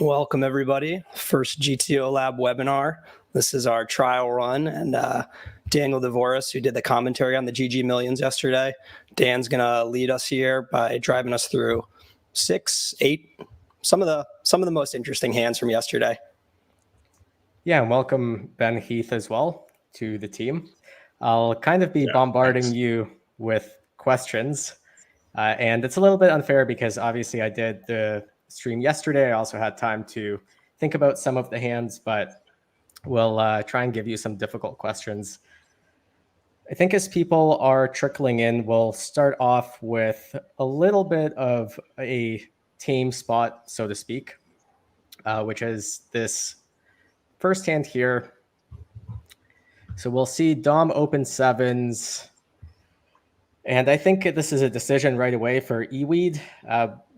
Welcome, everybody. First GTO Lab webinar. This is our trial run, and Daniel Dvoress, who did the commentary on the GGMillions yesterday, Dan's going to lead us here by driving us through 6, 8, some of the most interesting hands from yesterday. Yeah, and welcome Ben Heath as well to the team. I'll kind of be bombarding you with questions, and it's a little bit unfair because obviously I did the stream yesterday. I also had time to think about some of the hands, but we'll try and give you some difficult questions. I think as people are trickling in, we'll start off with a little bit of a tame spot, so to speak, which is this first hand here. So we'll see Dom open sevens. And I think this is a decision right away for 𝗚𝗚𝗃.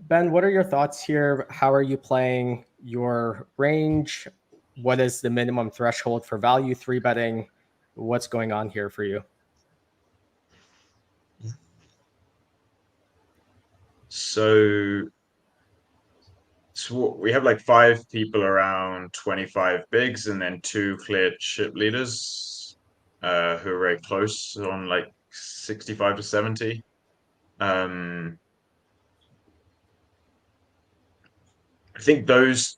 Ben, what are your thoughts here? How are you playing your range? What is the minimum threshold for value 3-betting? What's going on here for you? So we have like 5 people around 25 bigs and then 2 clear chip leaders who are very close on like 65 to 70. I think those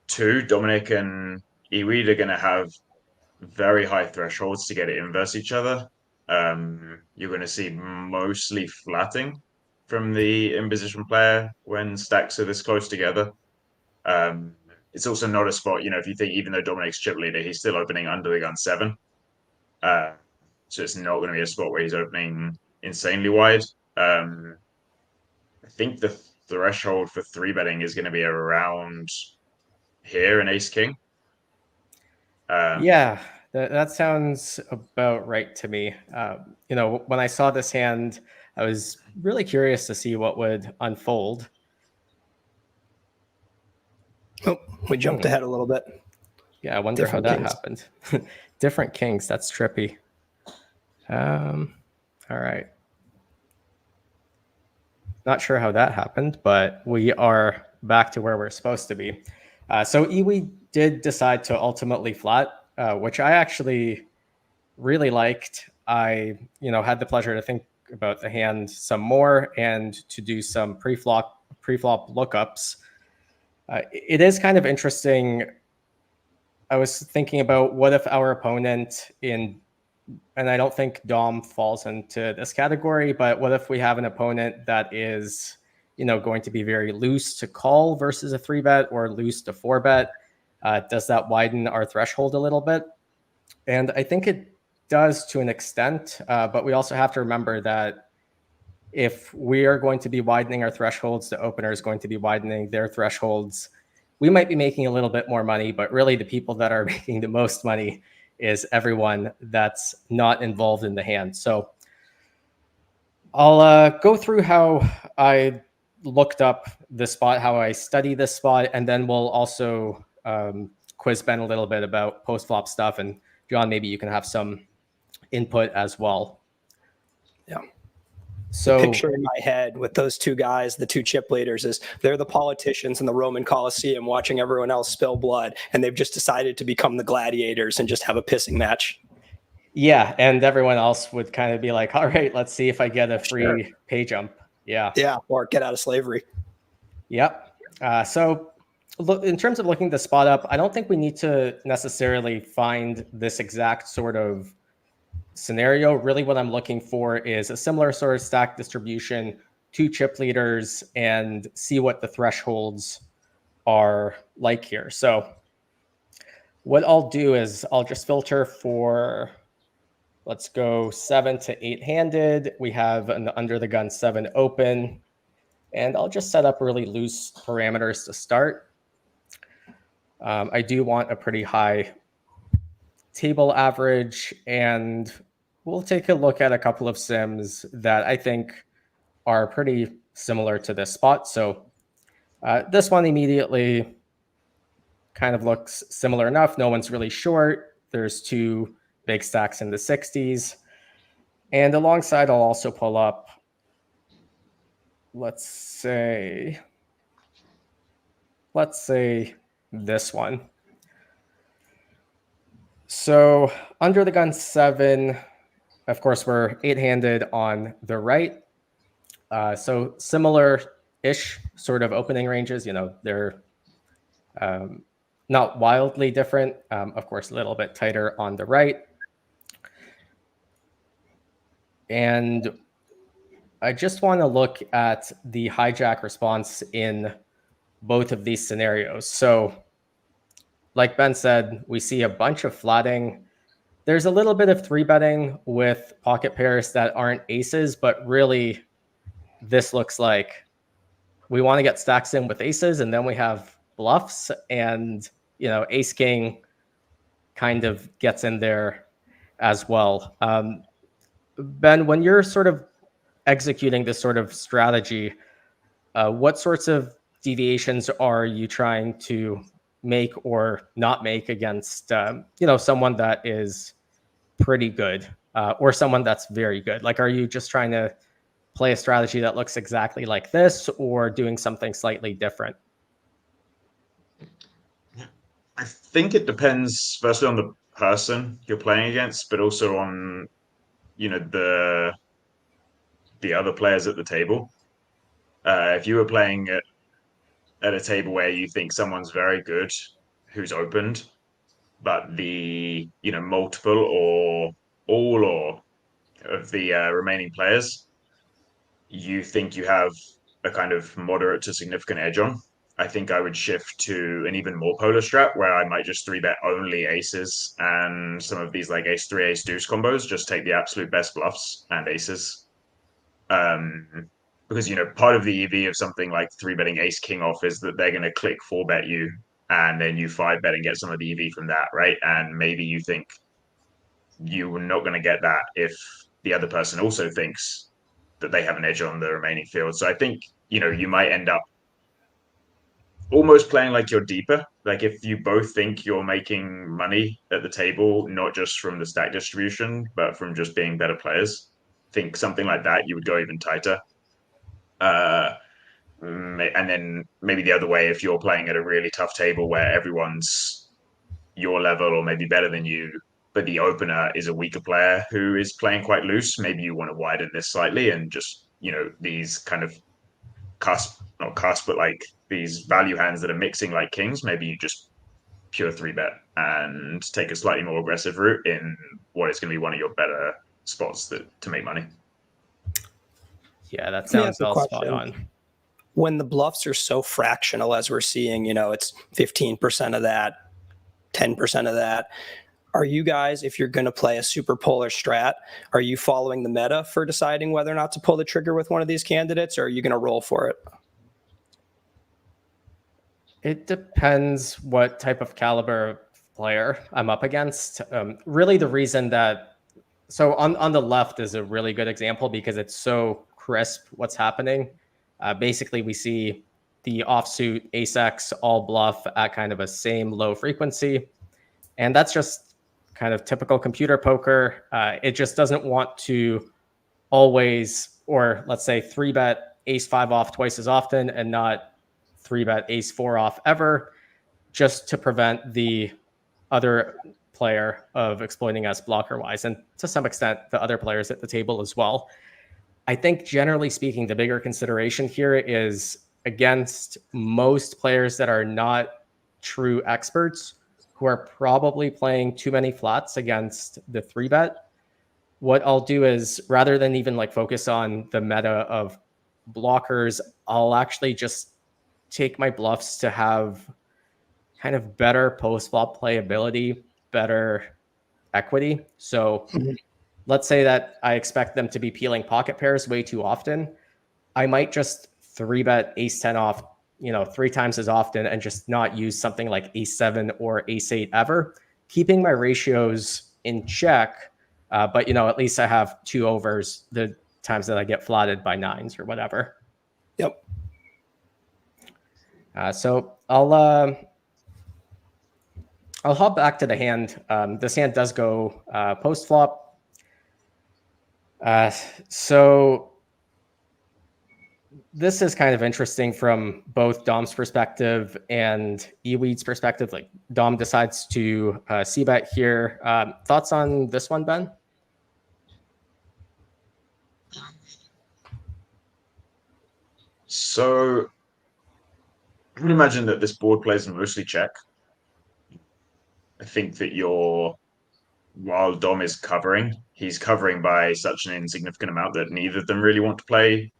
two, Dominic and 𝗚𝗚𝗃, are going to have very high thresholds to get it inverse each other. You're going to see mostly flatting from the in-position player when stacks are this close together. It's also not a spot, if you think even though Dominic's chip leader, he's still opening under the gun 7. So it's not going to be a spot where he's opening insanely wide. I think the threshold for 3-betting is going to be around here in ace-king. Yeah, that sounds about right to me. When I saw this hand, I was really curious to see what would unfold. Oh, we jumped ahead a little bit. Yeah, I wonder how that happened. Different kings, that's trippy. All right. Not sure how that happened, but we are back to where we're supposed to be. So 𝗚𝗚𝗃 did decide to ultimately flat, which I actually really liked. I had the pleasure to think about the hand some more and to do some pre-flop lookups. It is kind of interesting. I was thinking about what if our opponent and I don't think Dom falls into this category, but what if we have an opponent that is, going to be very loose to call versus a 3-bet or loose to 4-bet? Does that widen our threshold a little bit? And I think it does to an extent, but we also have to remember that if we are going to be widening our thresholds, the opener is going to be widening their thresholds. We might be making a little bit more money, but really the people that are making the most money is everyone that's not involved in the hand. So I'll go through how I looked up the spot, how I study this spot, and then we'll also quiz Ben a little bit about post-flop stuff. And John, maybe you can have some input as well. Yeah. So the picture in my head with those two guys, the 2 chip leaders, is they're the politicians in the Roman Colosseum watching everyone else spill blood, and they've just decided to become the gladiators and just have a pissing match. Yeah, and everyone else would kind of be like, all right, let's see if I get a free pay jump. Yeah. Yeah, or get out of slavery. Yep. So look, in terms of looking the spot up, I don't think we need to necessarily find this exact sort of scenario. Really what I'm looking for is a similar sort of stack distribution, 2 chip leaders, and see what the thresholds are like here. So what I'll do is I'll just filter for, let's go 7 to 8 handed. We have an under the gun 7 open, and I'll just set up really loose parameters to start. I do want a pretty high table average, and we'll take a look at a couple of sims that I think are pretty similar to this spot. So this one immediately kind of looks similar enough. No one's really short. There's 2 big stacks in the 60s. And alongside, I'll also pull up, let's say, let's say this one. So under the gun 7, of course, we're 8-handed on the right. So similar-ish sort of opening ranges. They're not wildly different. Of course, a little bit tighter on the right. And I just want to look at the hijack response in both of these scenarios. So like Ben said, we see a bunch of flatting. There's a little bit of 3-betting with pocket pairs that aren't aces, but really this looks like we want to get stacks in with aces, and then we have bluffs, and ace king kind of gets in there as well. Ben, when you're sort of executing this sort of strategy, what sorts of deviations are you trying to make or not make against someone that is pretty good or someone that's very good? Like, are you just trying to play a strategy that looks exactly like this, or doing something slightly different? I think it depends firstly on the person you're playing against, but also on the other players at the table. If you were playing at a table where you think someone's very good who's opened, but the multiple or all or of the remaining players you think you have a kind of moderate to significant edge on, I think I would shift to an even more polar strat where I might just 3-bet only aces and some of these like ace 3, ace deuce combos, just take the absolute best bluffs and aces. Because part of the EV of something like 3-betting ace king off is that they're going to click 4-bet you, and then you 5-bet and get some of the EV from that, right? And maybe you think you're not going to get that if the other person also thinks that they have an edge on the remaining field. So I think you might end up almost playing like you're deeper. Like if you both think you're making money at the table, not just from the stack distribution, but from just being better players, think something like that, you would go even tighter. And then maybe the other way, if you're playing at a really tough table where everyone's your level or maybe better than you, but the opener is a weaker player who is playing quite loose, maybe you want to widen this slightly and just, these kind of not cusp, but like these value hands that are mixing like kings, maybe you just pure 3-bet and take a slightly more aggressive route in what is going to be one of your better spots to make money. Yeah, that sounds all spot on. When the bluffs are so fractional as we're seeing, it's 15% of that, 10% of that. Are you guys, if you're going to play a super polar strat, are you following the meta for deciding whether or not to pull the trigger with one of these candidates, or are you going to roll for it? It depends what type of caliber player I'm up against. Really, the reason that, so on the left is a really good example because it's so crisp what's happening. Basically, we see the offsuit ace-x all bluff at kind of a same low frequency. And that's just kind of typical computer poker. It just doesn't want to always, or let's say 3-bet ace 5 off twice as often and not 3-bet ace 4 off ever, just to prevent the other player of exploiting us blocker wise, and to some extent the other players at the table as well. I think generally speaking, the bigger consideration here is against most players that are not true experts who are probably playing too many flats against the 3-bet. What I'll do is, rather than even like focus on the meta of blockers, I'll actually just take my bluffs to have kind of better post-flop playability, better equity. So let's say that I expect them to be peeling pocket pairs way too often. I might just 3-bet ace 10 off, 3 times as often and just not use something like ace 7 or ace 8 ever, keeping my ratios in check. But, at least I have 2 overs the times that I get flatted by 9s or whatever. Yep. So I'll hop back to the hand. This hand does go post flop. So this is kind of interesting from both Dom's perspective and 𝗚𝗚𝗃's perspective. Like Dom decides to c-bet here. Thoughts on this one, Ben? So I would imagine that this board plays mostly check. I think that while Dom is covering, he's covering by such an insignificant amount that neither of them really want to play.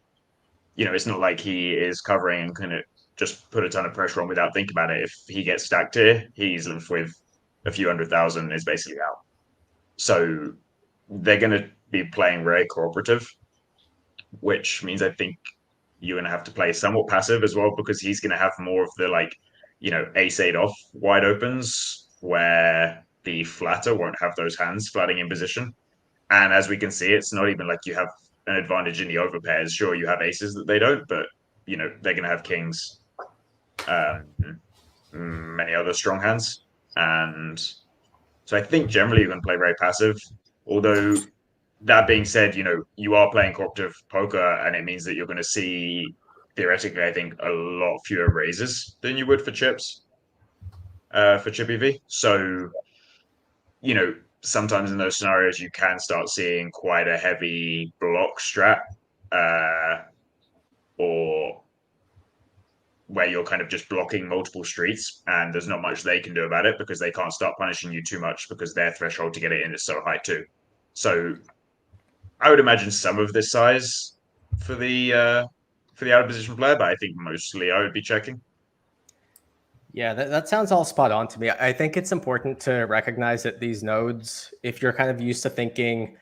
It's not like he is covering and can just put a ton of pressure on without thinking about it. If he gets stacked here, he's left with a few 100,000, is basically out. So they're going to be playing very cooperative, which means I think you're going to have to play somewhat passive as well, because he's going to have more of the ace-8 off wide opens where the flatter won't have those hands flatting in position. And as we can see, it's not even like you have an advantage in the overpairs. Sure, you have aces that they don't, but they're going to have kings, many other strong hands, and so I think generally you're going to play very passive. Although that being said, you are playing cooperative poker, and it means that you're going to see theoretically, I think, a lot fewer raises than you would for chips, for Chippy V. So, sometimes in those scenarios, you can start seeing quite a heavy block strat, or where you're kind of just blocking multiple streets, and there's not much they can do about it because they can't start punishing you too much because their threshold to get it in is so high too. So I would imagine some of this size for the out of position player, but I think mostly I would be checking. Yeah, that sounds all spot on to me. I think it's important to recognize that these nodes, if you're kind of used to thinking,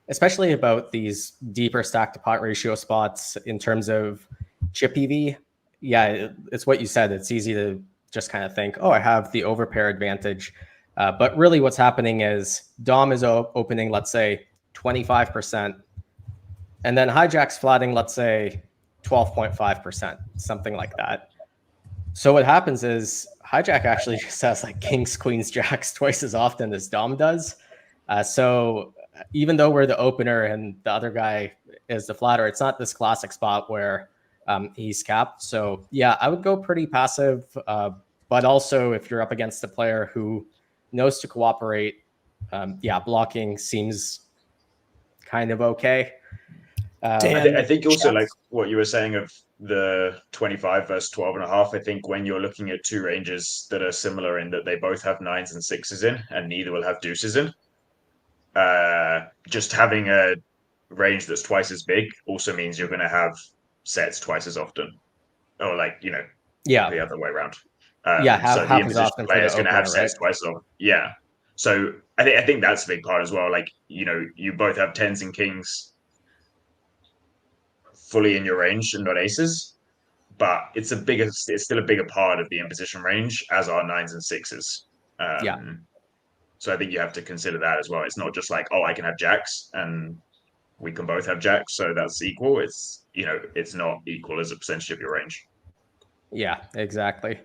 especially about these deeper stack to pot ratio spots in terms of chip EV, yeah, it's what you said. It's easy to just kind of think, oh, I have the overpair advantage. But really what's happening is Dom is opening, let's say, 25%, and then hijack's flatting, let's say, 12.5%, something like that. So what happens is hijack actually just has like kings, queens, jacks twice as often as Dom does. So even though we're the opener and the other guy is the flatter, it's not this classic spot where he's capped. So yeah, I would go pretty passive. But also if you're up against a player who knows to cooperate, yeah, blocking seems kind of okay. I think also like what you were saying of the 25 versus 12.5, I think when you're looking at two ranges that are similar in that they both have 9s and 6s in and neither will have deuces in, just having a range that's twice as big also means you're going to have sets twice as often, or yeah, the other way around. So the imposition player is going to have sets twice as often. Yeah. So I think that's a big part as well. Like, you both have 10s and kings fully in your range and not aces, but it's still a bigger part of the imposition range, as are 9s and 6s. Yeah. So I think you have to consider that as well. It's not just like, oh, I can have jacks and we can both have jacks, so that's equal. It's it's not equal as a percentage of your range. Yeah, exactly.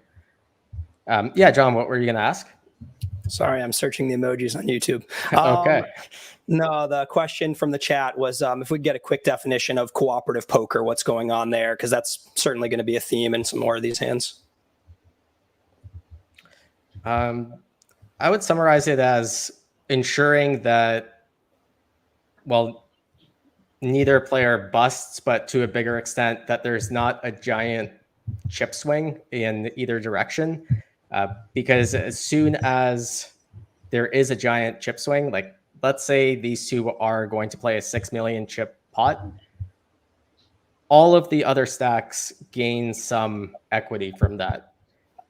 Yeah, John, what were you going to ask? Sorry, I'm searching the emojis on YouTube. Okay. No, the question from the chat was if we get a quick definition of cooperative poker, what's going on there? Because that's certainly going to be a theme in some more of these hands. I would summarize it as ensuring that, well, neither player busts, but to a bigger extent that there's not a giant chip swing in either direction. Because as soon as there is a giant chip swing, like let's say these two are going to play a 6 million chip pot, all of the other stacks gain some equity from that.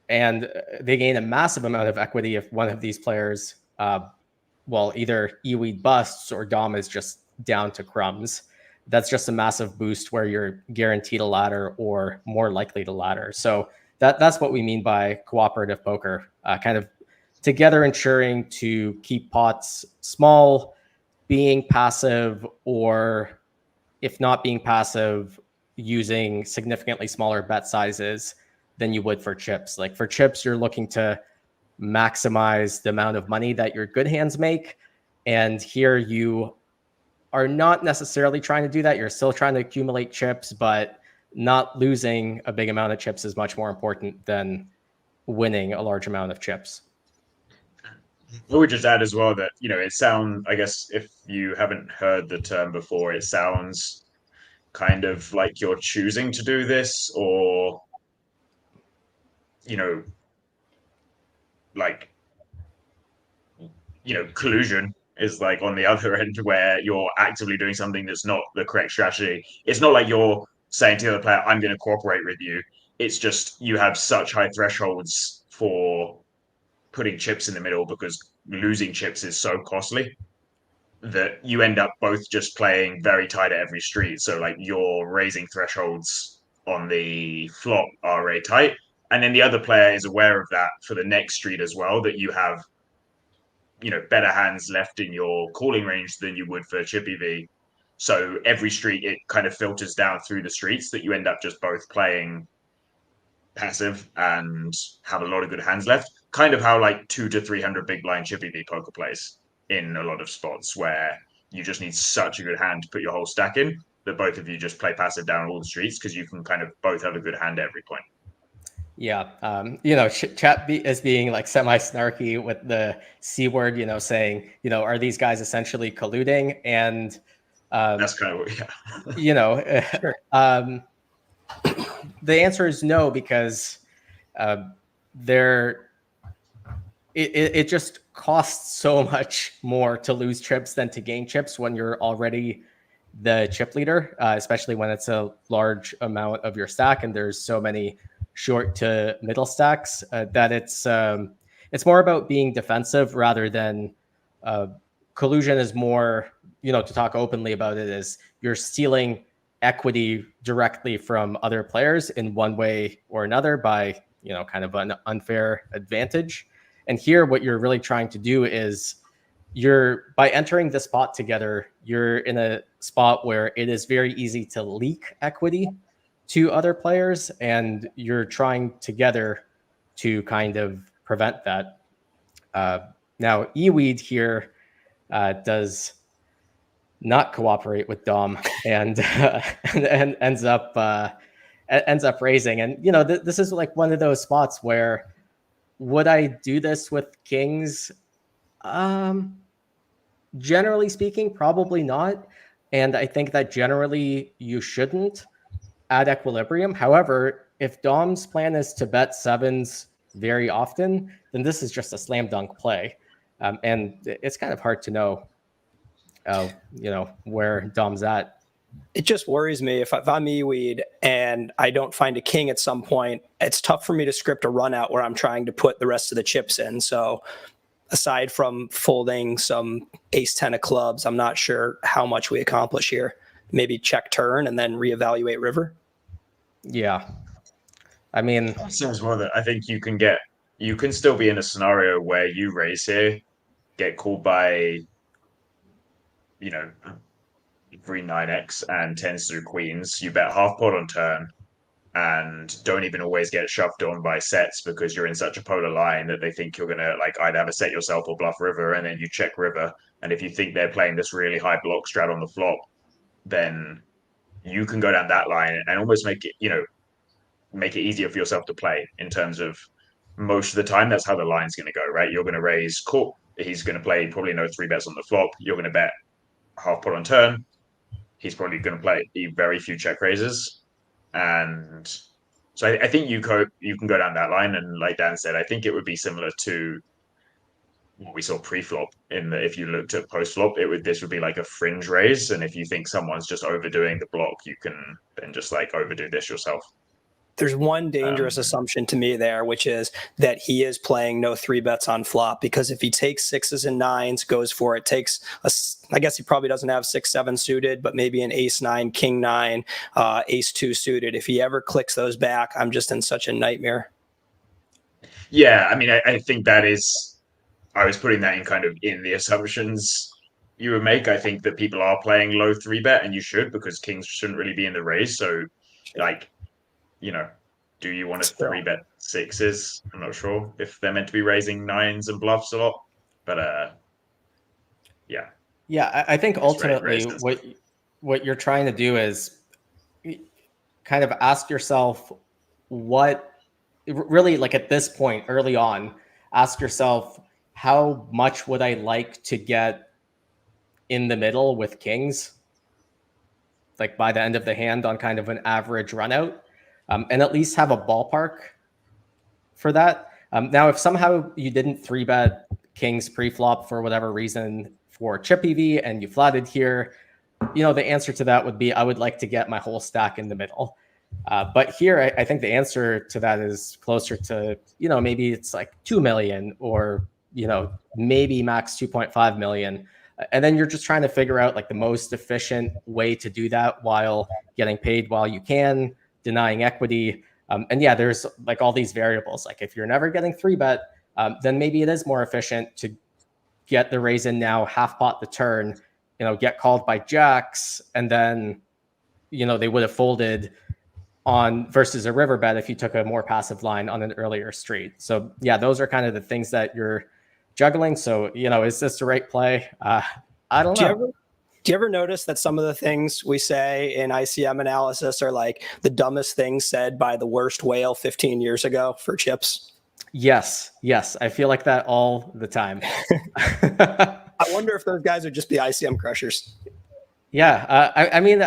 And they gain a massive amount of equity if one of these players, well, either 𝗚𝗚𝗃 busts or Dom is just down to crumbs. That's just a massive boost where you're guaranteed a ladder or more likely to ladder. So that's what we mean by cooperative poker, kind of together ensuring to keep pots small, being passive, or if not being passive, using significantly smaller bet sizes than you would for chips. Like for chips, you're looking to maximize the amount of money that your good hands make. And here you are not necessarily trying to do that. You're still trying to accumulate chips, but not losing a big amount of chips is much more important than winning a large amount of chips. I would just add as well that, it sounds, I guess, if you haven't heard the term before, it sounds kind of like you're choosing to do this, or, like, collusion is like on the other end where you're actively doing something that's not the correct strategy. It's not like you're saying to the other player, I'm going to cooperate with you. It's just you have such high thresholds for putting chips in the middle because losing chips is so costly that you end up both just playing very tight at every street. So like your raising thresholds on the flop are very tight. And then the other player is aware of that for the next street as well, that you have better hands left in your calling range than you would for 𝗙𝗶𝗃. So every street, it kind of filters down through the streets that you end up just both playing passive and have a lot of good hands left. Kind of how like 200 to 300 big blind 𝗙𝗶𝗃 poker plays in a lot of spots where you just need such a good hand to put your whole stack in that both of you just play passive down all the streets because you can kind of both have a good hand at every point. Yeah, chat is being like semi-snarky with the C word, saying, are these guys essentially colluding? And that's kind of what, yeah. Sure. The answer is no, because it just costs so much more to lose chips than to gain chips when you're already the chip leader, especially when it's a large amount of your stack and there's so many short to middle stacks, that it's more about being defensive rather than collusion is more, to talk openly about it, is you're stealing equity directly from other players in one way or another by, kind of an unfair advantage. And here, what you're really trying to do is by entering the spot together, you're in a spot where it is very easy to leak equity to other players, and you're trying together to kind of prevent that. Now, 𝗚𝗚𝗃 here does not cooperate with Dom and ends up raising. And this is like one of those spots where, would I do this with kings? Generally speaking, probably not. And I think that generally you shouldn't at equilibrium. However, if Dom's plan is to bet sevens very often, then this is just a slam dunk play. And it's kind of hard to know, where Dom's at. It just worries me if I'm 𝗚𝗚𝗃 and I don't find a king at some point. It's tough for me to script a run out where I'm trying to put the rest of the chips in. So aside from folding some ace-10 of clubs, I'm not sure how much we accomplish here. Maybe check turn and then reevaluate river. Yeah. I mean, seems more that I think you can still be in a scenario where you raise here, get called by, 3-9x and 10s through queens. You bet half pot on turn and don't even always get shoved on by sets because you're in such a polar line that they think you're going to like either have a set yourself or bluff river, and then you check river. And if you think they're playing this really high block strat on the flop, then you can go down that line and almost make it easier for yourself to play in terms of most of the time. That's how the line's going to go, right? You're going to raise call. He's going to play probably no 3-bets on the flop. You're going to bet half pot on turn. He's probably going to play very few check raises. And so I think you can go down that line. And like Dan said, I think it would be similar to what we saw pre-flop if you looked at post-flop, this would be like a fringe raise. And if you think someone's just overdoing the block, you can then just like overdo this yourself. There's one dangerous assumption to me there, which is that he is playing no 3-bets on flop, because if he takes 6s and 9s, goes for it, I guess he probably doesn't have 6-7 suited, but maybe an ace-9, king-9, ace-2 suited. If he ever clicks those back, I'm just in such a nightmare. Yeah, I mean, I think that is, I was putting that in kind of in the assumptions you would make. I think that people are playing low 3-bet, and you should, because kings shouldn't really be in the raise. So like, do you want to 3-bet 6s? I'm not sure if they're meant to be raising 9s and bluffs a lot, but yeah. Yeah, I think ultimately what you're trying to do is kind of ask yourself what really, like at this point early on, ask yourself, how much would I like to get in the middle with kings, like by the end of the hand on kind of an average run out, and at least have a ballpark for that. Now, if somehow you didn't 3-bet kings pre-flop for whatever reason for chip EV and you flatted here, the answer to that would be, I would like to get my whole stack in the middle. But here, I think the answer to that is closer to, maybe it's like 2 million or, maybe max 2.5 million. And then you're just trying to figure out like the most efficient way to do that while getting paid while you can, denying equity. And yeah, there's like all these variables. Like if you're never getting 3-bet, then maybe it is more efficient to get the raise in now, half pot the turn, get called by jacks, and then, they would have folded on versus a river bet if you took a more passive line on an earlier street. So yeah, those are kind of the things that you're juggling. So, is this the right play? I don't know. Do you ever notice that some of the things we say in ICM analysis are like the dumbest things said by the worst whale 15 years ago for chips? Yes. I feel like that all the time. I wonder if those guys are just the ICM crushers. Yeah. I mean,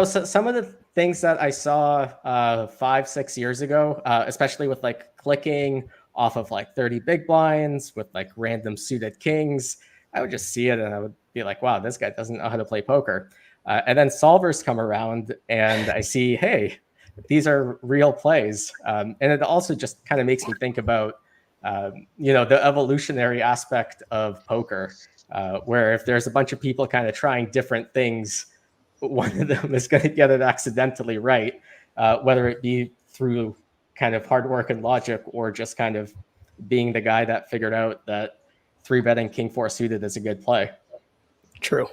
so some of the things that I saw 5-6 years ago, especially with like clicking off of like 30 big blinds with like random suited kings, I would just see it and I would be like, wow, this guy doesn't know how to play poker. And then solvers come around and I see, hey, these are real plays. And it also just kind of makes me think about, the evolutionary aspect of poker, where if there's a bunch of people kind of trying different things, one of them is going to get it accidentally right, whether it be through kind of hard work and logic or just kind of being the guy that figured out that 3-betting king 4 suited is a good play. True.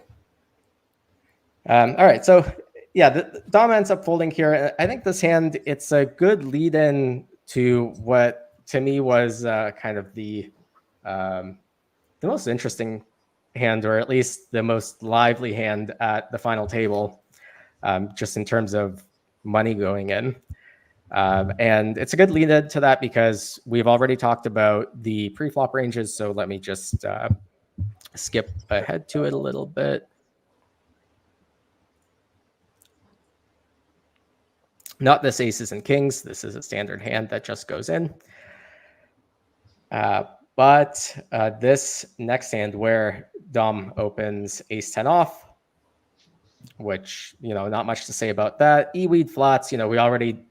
All right. So yeah, the Dom ends up folding here. I think this hand, it's a good lead in to what to me was kind of the most interesting hand, or at least the most lively hand at the final table, just in terms of money going in. And it's a good lead in to that because we've already talked about the pre-flop ranges. So let me just skip ahead to it a little bit. Not this aces and kings. This is a standard hand that just goes in. But this next hand where Dom opens ace 10 off, which, not much to say about that. E-weed flats, we already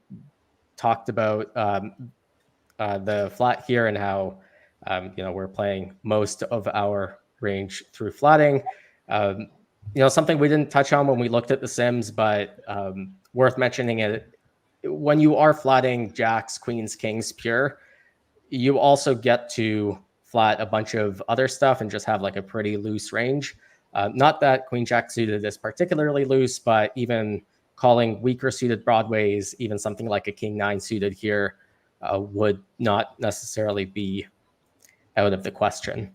talked about the flat here and how, we're playing most of our range through flatting. Something we didn't touch on when we looked at the sims, but worth mentioning it. When you are flatting jacks, queens, kings pure, you also get to flat a bunch of other stuff and just have like a pretty loose range. Not that queen jack suited is particularly loose, but even calling weaker suited broadways, even something like a king 9 suited here would not necessarily be out of the question.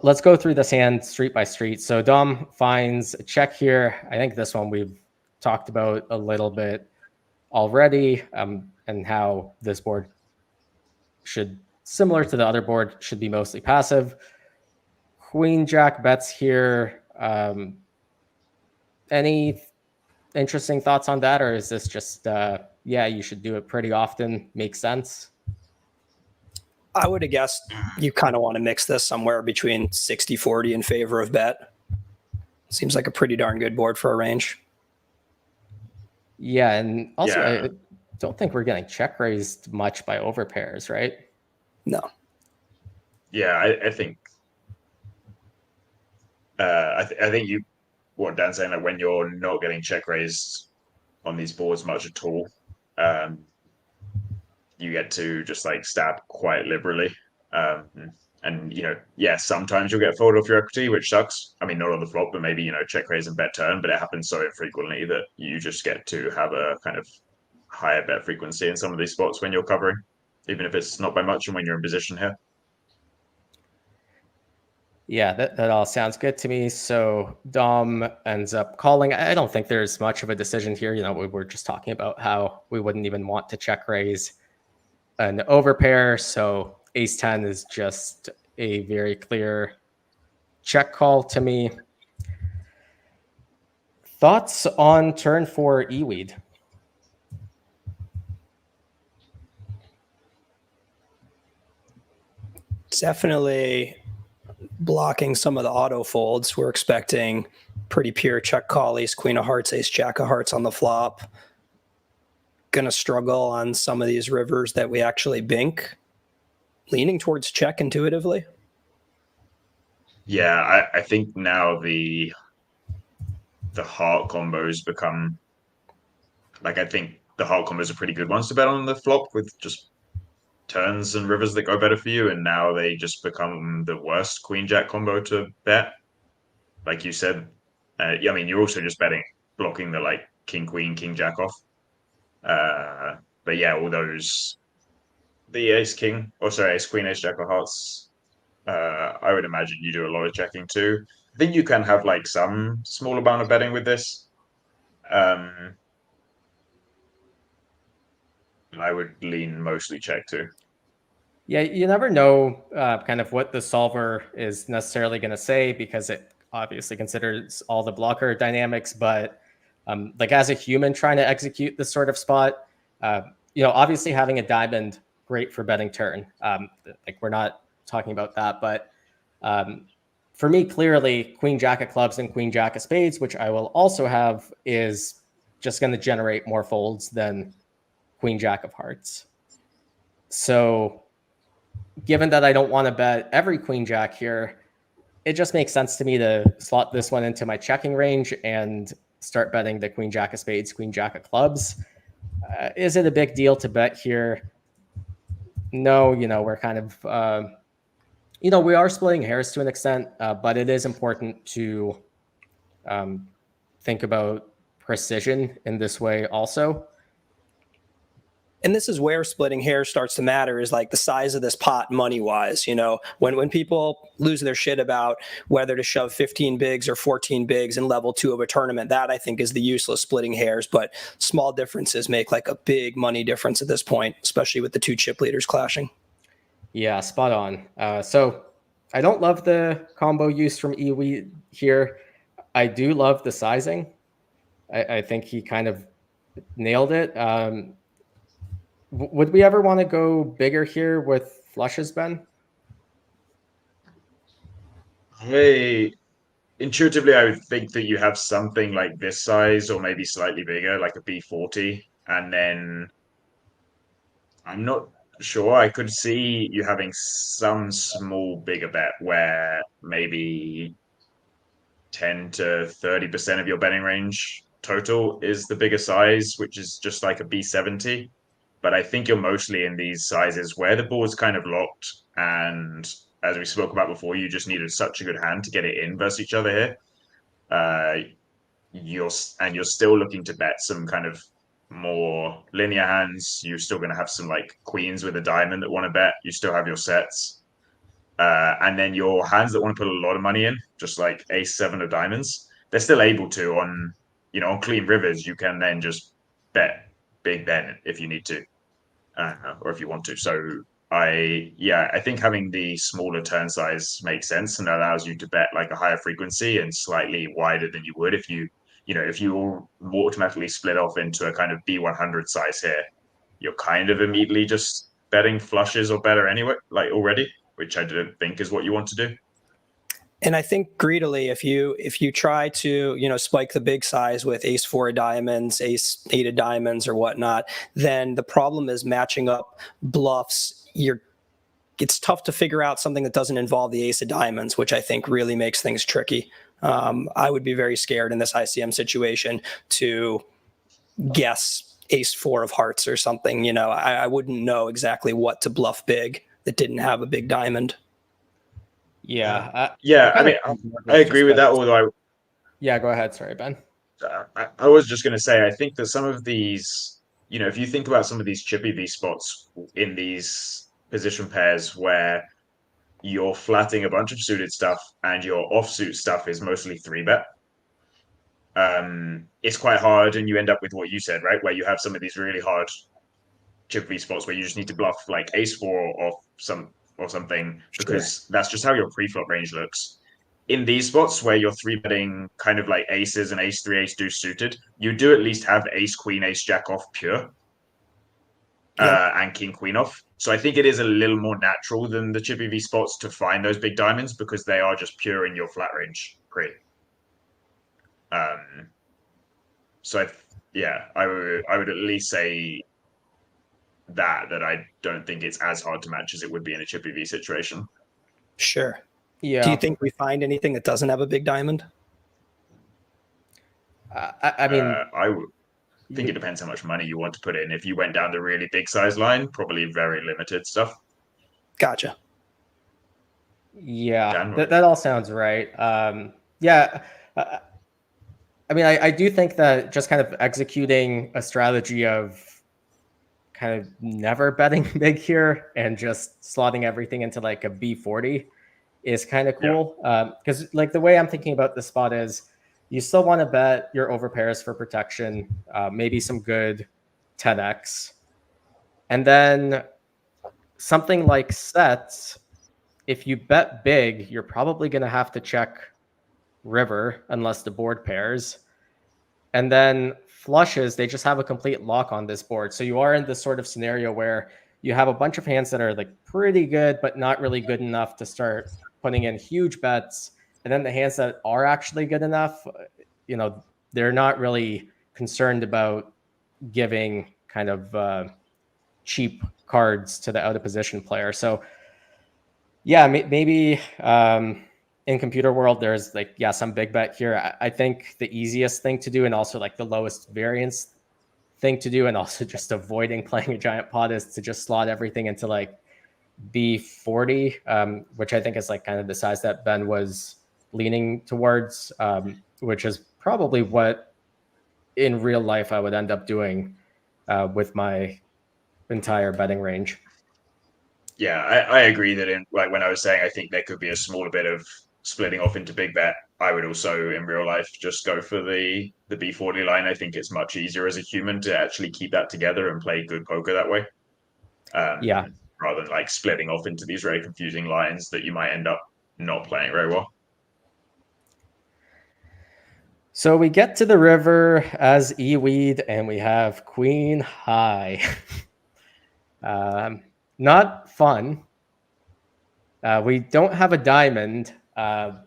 Let's go through this hand street by street. So Dom finds a check here. I think this one we've talked about a little bit already, and how this board should, similar to the other board, should be mostly passive. Queen jack bets here. Any interesting thoughts on that, or is this just yeah, you should do it pretty often, makes sense? I would have guessed you kind of want to mix this somewhere between 60-40 in favor of bet. Seems like a pretty darn good board for a range. Yeah, and also I don't think we're getting check raised much by overpairs, right? No. Yeah, I think I think what Dan's saying, like when you're not getting check raised on these boards much at all, you get to just like stab quite liberally. And sometimes you'll get fold off your equity, which sucks. I mean, not on the flop, but maybe, check raise and bet turn, but it happens so infrequently that you just get to have a kind of higher bet frequency in some of these spots when you're covering, even if it's not by much and when you're in position here. Yeah, that all sounds good to me. So Dom ends up calling. I don't think there's much of a decision here. You know, we were just talking about how we wouldn't even want to check raise an overpair. So ace 10 is just a very clear check call to me. Thoughts on turn 4 eweed? Definitely blocking some of the auto folds. We're expecting pretty pure check call, ace queen of hearts, ace jack of hearts on the flop. Gonna struggle on some of these rivers that we actually bink. Leaning towards check intuitively. Yeah, I think now the heart combos become like, I think the heart combos are pretty good ones to bet on the flop with just turns and rivers that go better for you, and now they just become the worst queen jack combo to bet. Like you said, yeah, I mean, you're also just betting blocking the like king queen king jack off. But yeah, all those the ace king, or sorry, ace queen ace jack of hearts. I would imagine you do a lot of checking too. I think you can have like some small amount of betting with this. I would lean mostly check too. Yeah, you never know kind of what the solver is necessarily going to say, because it obviously considers all the blocker dynamics. But like as a human trying to execute this sort of spot, you know, obviously having a diamond, great for betting turn. Like we're not talking about that. But for me, clearly, queen jack of clubs and queen jack of spades, which I will also have, is just going to generate more folds than queen jack of hearts. So given that I don't want to bet every queen jack here, it just makes sense to me to slot this one into my checking range and start betting the queen jack of spades, queen jack of clubs. Is it a big deal to bet here? No, you know, we're kind of, you know, we are splitting hairs to an extent, but it is important to think about precision in this way also. And this is where splitting hairs starts to matter, is like the size of this pot money wise. You know, when people lose their shit about whether to shove 15 bigs or 14 bigs in level 2 of a tournament, that I think is the useless splitting hairs. But small differences make like a big money difference at this point, especially with the two chip leaders clashing. Yeah, spot on. So I don't love the combo use from eweed here. I do love the sizing. I think he kind of nailed it. Would we ever want to go bigger here with flushes, Ben? Hey, intuitively, I would think that you have something like this size or maybe slightly bigger, like a B40, and then I'm not sure. I could see you having some small bigger bet where maybe 10 to 30% of your betting range total is the bigger size, which is just like a B70. But I think you're mostly in these sizes where the board's kind of locked. And as we spoke about before, you just needed such a good hand to get it in versus each other here. Uh, you're still looking to bet some kind of more linear hands. You're still going to have some like queens with a diamond that want to bet. You still have your sets. And then your hands that want to put a lot of money in, just like ace seven of diamonds, they're still able to on, you know, on clean rivers. You can then just bet big Ben if you need to, or if you want to. So I think having the smaller turn size makes sense and allows you to bet like a higher frequency and slightly wider than you would if if you all automatically split off into a kind of B100 size here, you're kind of immediately just betting flushes or better anyway, like already, which I don't think is what you want to do. And I think greedily, if you try to spike the big size with ace four of diamonds, ace eight of diamonds, or whatnot, then the problem is matching up bluffs. It's tough to figure out something that doesn't involve the ace of diamonds, which I think really makes things tricky. I would be very scared in this ICM situation to guess ace four of hearts or something. You know, I wouldn't know exactly what to bluff big that didn't have a big diamond. Yeah. I mean, I agree with that. Although yeah, go ahead. Sorry, Ben. I was just going to say, I think that some of these, if you think about some of these chippy V spots in these position pairs where you're flatting a bunch of suited stuff, and your offsuit stuff is mostly 3-bet. It's quite hard, and you end up with what you said, right? Where you have some of these really hard chip V spots where you just need to bluff like ace-4 or something, because that's just how your pre-flop range looks. In these spots where you're 3-betting kind of like aces and ace-3, ace-deuce suited, you do at least have ace-queen, ace-jack off pure, and king-queen off. So I think it is a little more natural than the chippy V spots to find those big diamonds, because they are just pure in your flat range pre. So I would at least say that I don't think it's as hard to match as it would be in a chippy V situation. Sure. Yeah. Do you think we find anything that doesn't have a big diamond? I mean, I would think it depends how much money you want to put in. If you went down the really big size line, probably very limited stuff. Gotcha. Yeah, that all sounds right. Yeah, I mean, I do think that just kind of executing a strategy of kind of never betting big here and just slotting everything into like a B40 is kind of cool. Because like the way I'm thinking about this spot is you still want to bet your overpairs for protection, maybe some good 10x. And then something like sets, if you bet big, you're probably going to have to check river unless the board pairs. And then flushes, they just have a complete lock on this board. So you are in this sort of scenario where you have a bunch of hands that are like pretty good, but not really good enough to start putting in huge bets. And then the hands that are actually good enough, you know, they're not really concerned about giving kind of cheap cards to the out of position player. So yeah, maybe in computer world, there's like, yeah, some big bet here. I think the easiest thing to do, and also like the lowest variance thing to do, and also just avoiding playing a giant pot, is to just slot everything into like B40, which I think is like kind of the size that Ben was leaning towards, which is probably what in real life I would end up doing with my entire betting range. Yeah, I agree that in like when I was saying I think there could be a smaller bit of splitting off into big bet, I would also in real life just go for the B40 line. I think it's much easier as a human to actually keep that together and play good poker that way. Yeah. Rather than like splitting off into these very confusing lines that you might end up not playing very well. So we get to the river as 𝗚𝗚𝗃, and we have queen high. Not fun. We don't have a diamond, but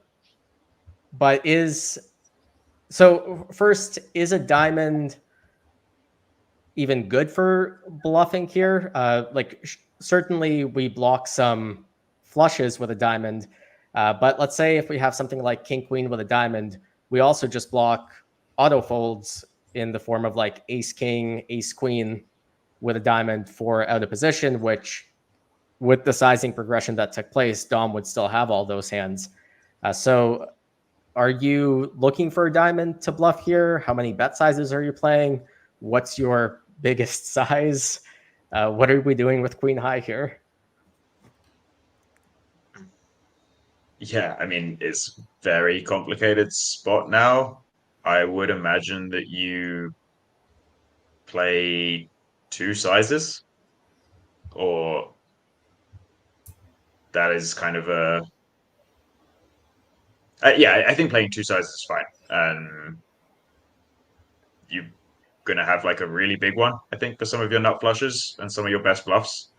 so first, is a diamond even good for bluffing here? Like certainly we block some flushes with a diamond, but let's say if we have something like king queen with a diamond, we also just block auto folds in the form of like ace king, ace queen with a diamond for out of position, which with the sizing progression that took place, Dom would still have all those hands. So are you looking for a diamond to bluff here? How many bet sizes are you playing? What's your biggest size? What are we doing with queen high here? Yeah, I mean, it's very complicated spot now. I would imagine that you play two sizes, or that is kind of a yeah, I think playing two sizes is fine. You're gonna have like a really big one, I think, for some of your nut flushes and some of your best bluffs,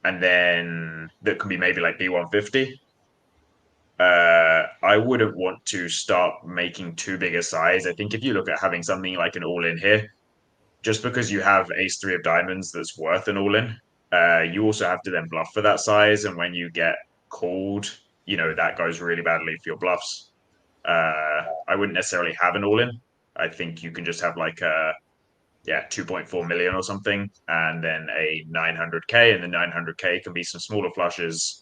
and then that can be maybe like B150. I wouldn't want to start making too big a size. I think if you look at having something like an all-in here, just because you have ace-3 of diamonds that's worth an all-in, you also have to then bluff for that size. And when you get called, you know, that goes really badly for your bluffs. I wouldn't necessarily have an all-in. I think you can just have like a 2.4 million or something, and then a 900k, and the 900k can be some smaller flushes,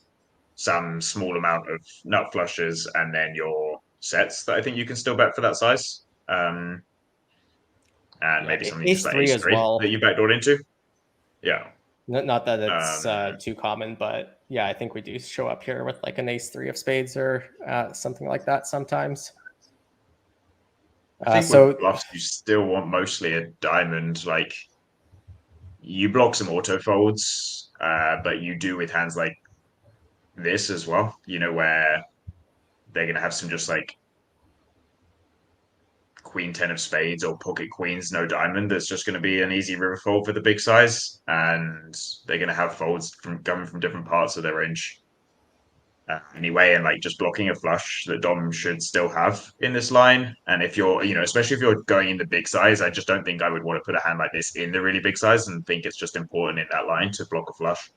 some small amount of nut flushes, and then your sets that I think you can still bet for that size. And maybe something just like ace-3 ace as three well that you backdoored into. Yeah. Not that it's Um, too common, but yeah, I think we do show up here with like an ace-3 of spades or something like that sometimes. I think So with bluffs, you still want mostly a diamond. Like you block some auto folds, but you do with hands like this as well. You know, where they're gonna have some just like queen 10 of spades or pocket queens, no diamond. There's just going to be an easy river fold for the big size, and they're going to have folds from coming from different parts of their range. Anyway, and like just blocking a flush that Dom should still have in this line. And if you're, especially if you're going in the big size, I just don't think I would want to put a hand like this in the really big size and think it's just important in that line to block a flush.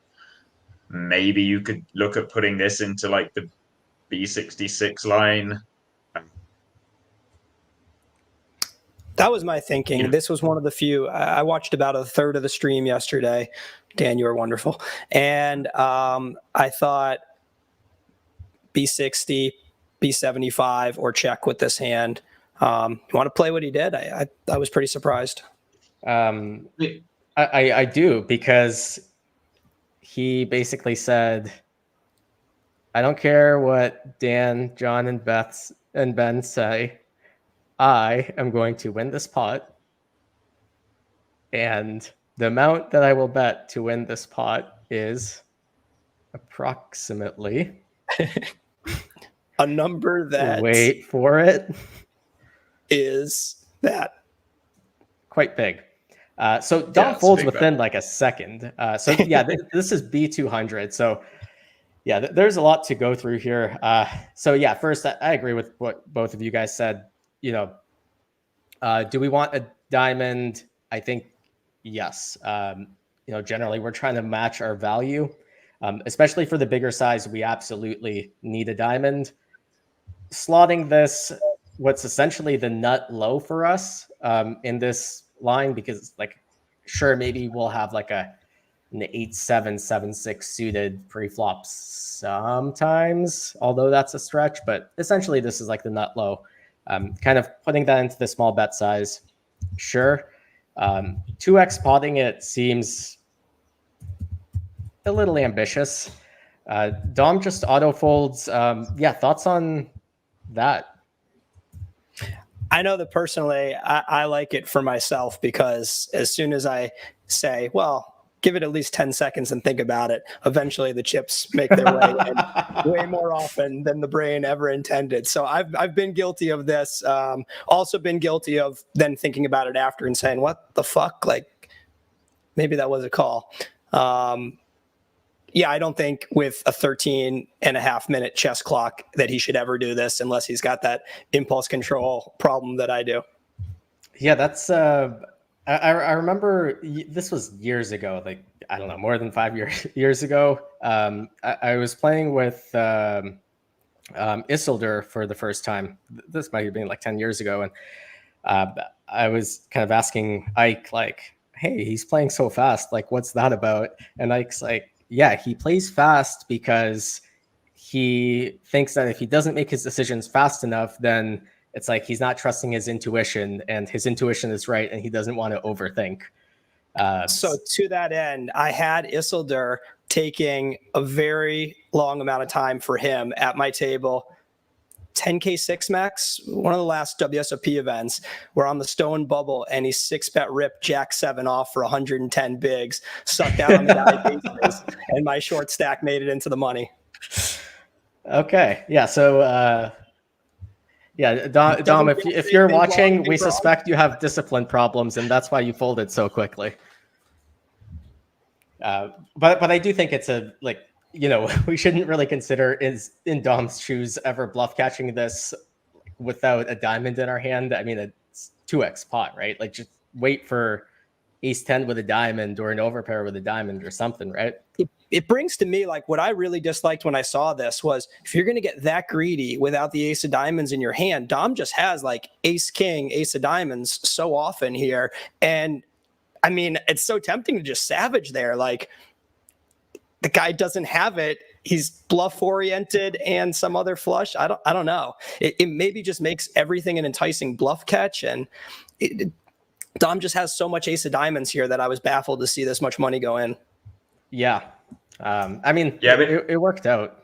Maybe you could look at putting this into like the B66 line. That was my thinking. Yeah. This was one of the few. I watched about a third of the stream yesterday. Dan, you were wonderful. And I thought B60, B75, or check with this hand. You want to play what he did? I was pretty surprised. I do, because he basically said, I don't care what Dan, John, and Ben say. I am going to win this pot, and the amount that I will bet to win this pot is approximately a number that, wait for it, is that quite big. So Dom it's folds big within like a second. So yeah, this is B200. So yeah, there's a lot to go through here. So yeah, first I agree with what both of you guys said. Do we want a diamond? I think yes. Generally we're trying to match our value, especially for the bigger size. We absolutely need a diamond. Slotting this, what's essentially the nut low for us in this line, because like, sure, maybe we'll have like an 8-7, 7-6 suited pre-flop sometimes, although that's a stretch, but essentially this is like the nut low. Kind of putting that into the small bet size, sure. 2x potting it seems a little ambitious. Dom just auto folds. Yeah, thoughts on that? I know that personally, I like it for myself, because as soon as I say, well, give it at least 10 seconds and think about it, eventually the chips make their way in way more often than the brain ever intended. So I've been guilty of this. Also been guilty of then thinking about it after and saying, what the fuck? Like, maybe that was a call. Yeah, I don't think with a 13.5-minute chess clock that he should ever do this unless he's got that impulse control problem that I do. Yeah, that's I remember this was years ago, like, I don't know, more than 5 years ago. I was playing with Isildur for the first time. This might have been like 10 years ago. And I was kind of asking Ike, like, hey, he's playing so fast. Like, what's that about? And Ike's like, yeah, he plays fast because he thinks that if he doesn't make his decisions fast enough, then it's like he's not trusting his intuition, and his intuition is right, and he doesn't want to overthink. So to that end, I had Isildur taking a very long amount of time for him at my table. 10K 6 max, one of the last WSOP events, we're on the stone bubble, and he 6-bet ripped Jack 7 off for 110 bigs, sucked out on the guy bases, and my short stack made it into the money. Okay, yeah. So yeah, Dom, if you're watching, we suspect you have discipline problems, and that's why you folded so quickly. But I do think it's we shouldn't really consider in Dom's shoes ever bluff catching this without a diamond in our hand. I mean, it's 2x pot, right? Like, just wait for ace 10 with a diamond or an overpair with a diamond or something, right? It brings to me, like, what I really disliked when I saw this was, if you're going to get that greedy without the ace of diamonds in your hand, Dom just has like ace king, ace of diamonds so often here. And I mean, it's so tempting to just savage there. Like, the guy doesn't have it. He's bluff oriented and some other flush. I don't know. It maybe just makes everything an enticing bluff catch. And Dom just has so much ace of diamonds here that I was baffled to see this much money go in. Yeah. I mean, Yeah, but it worked out.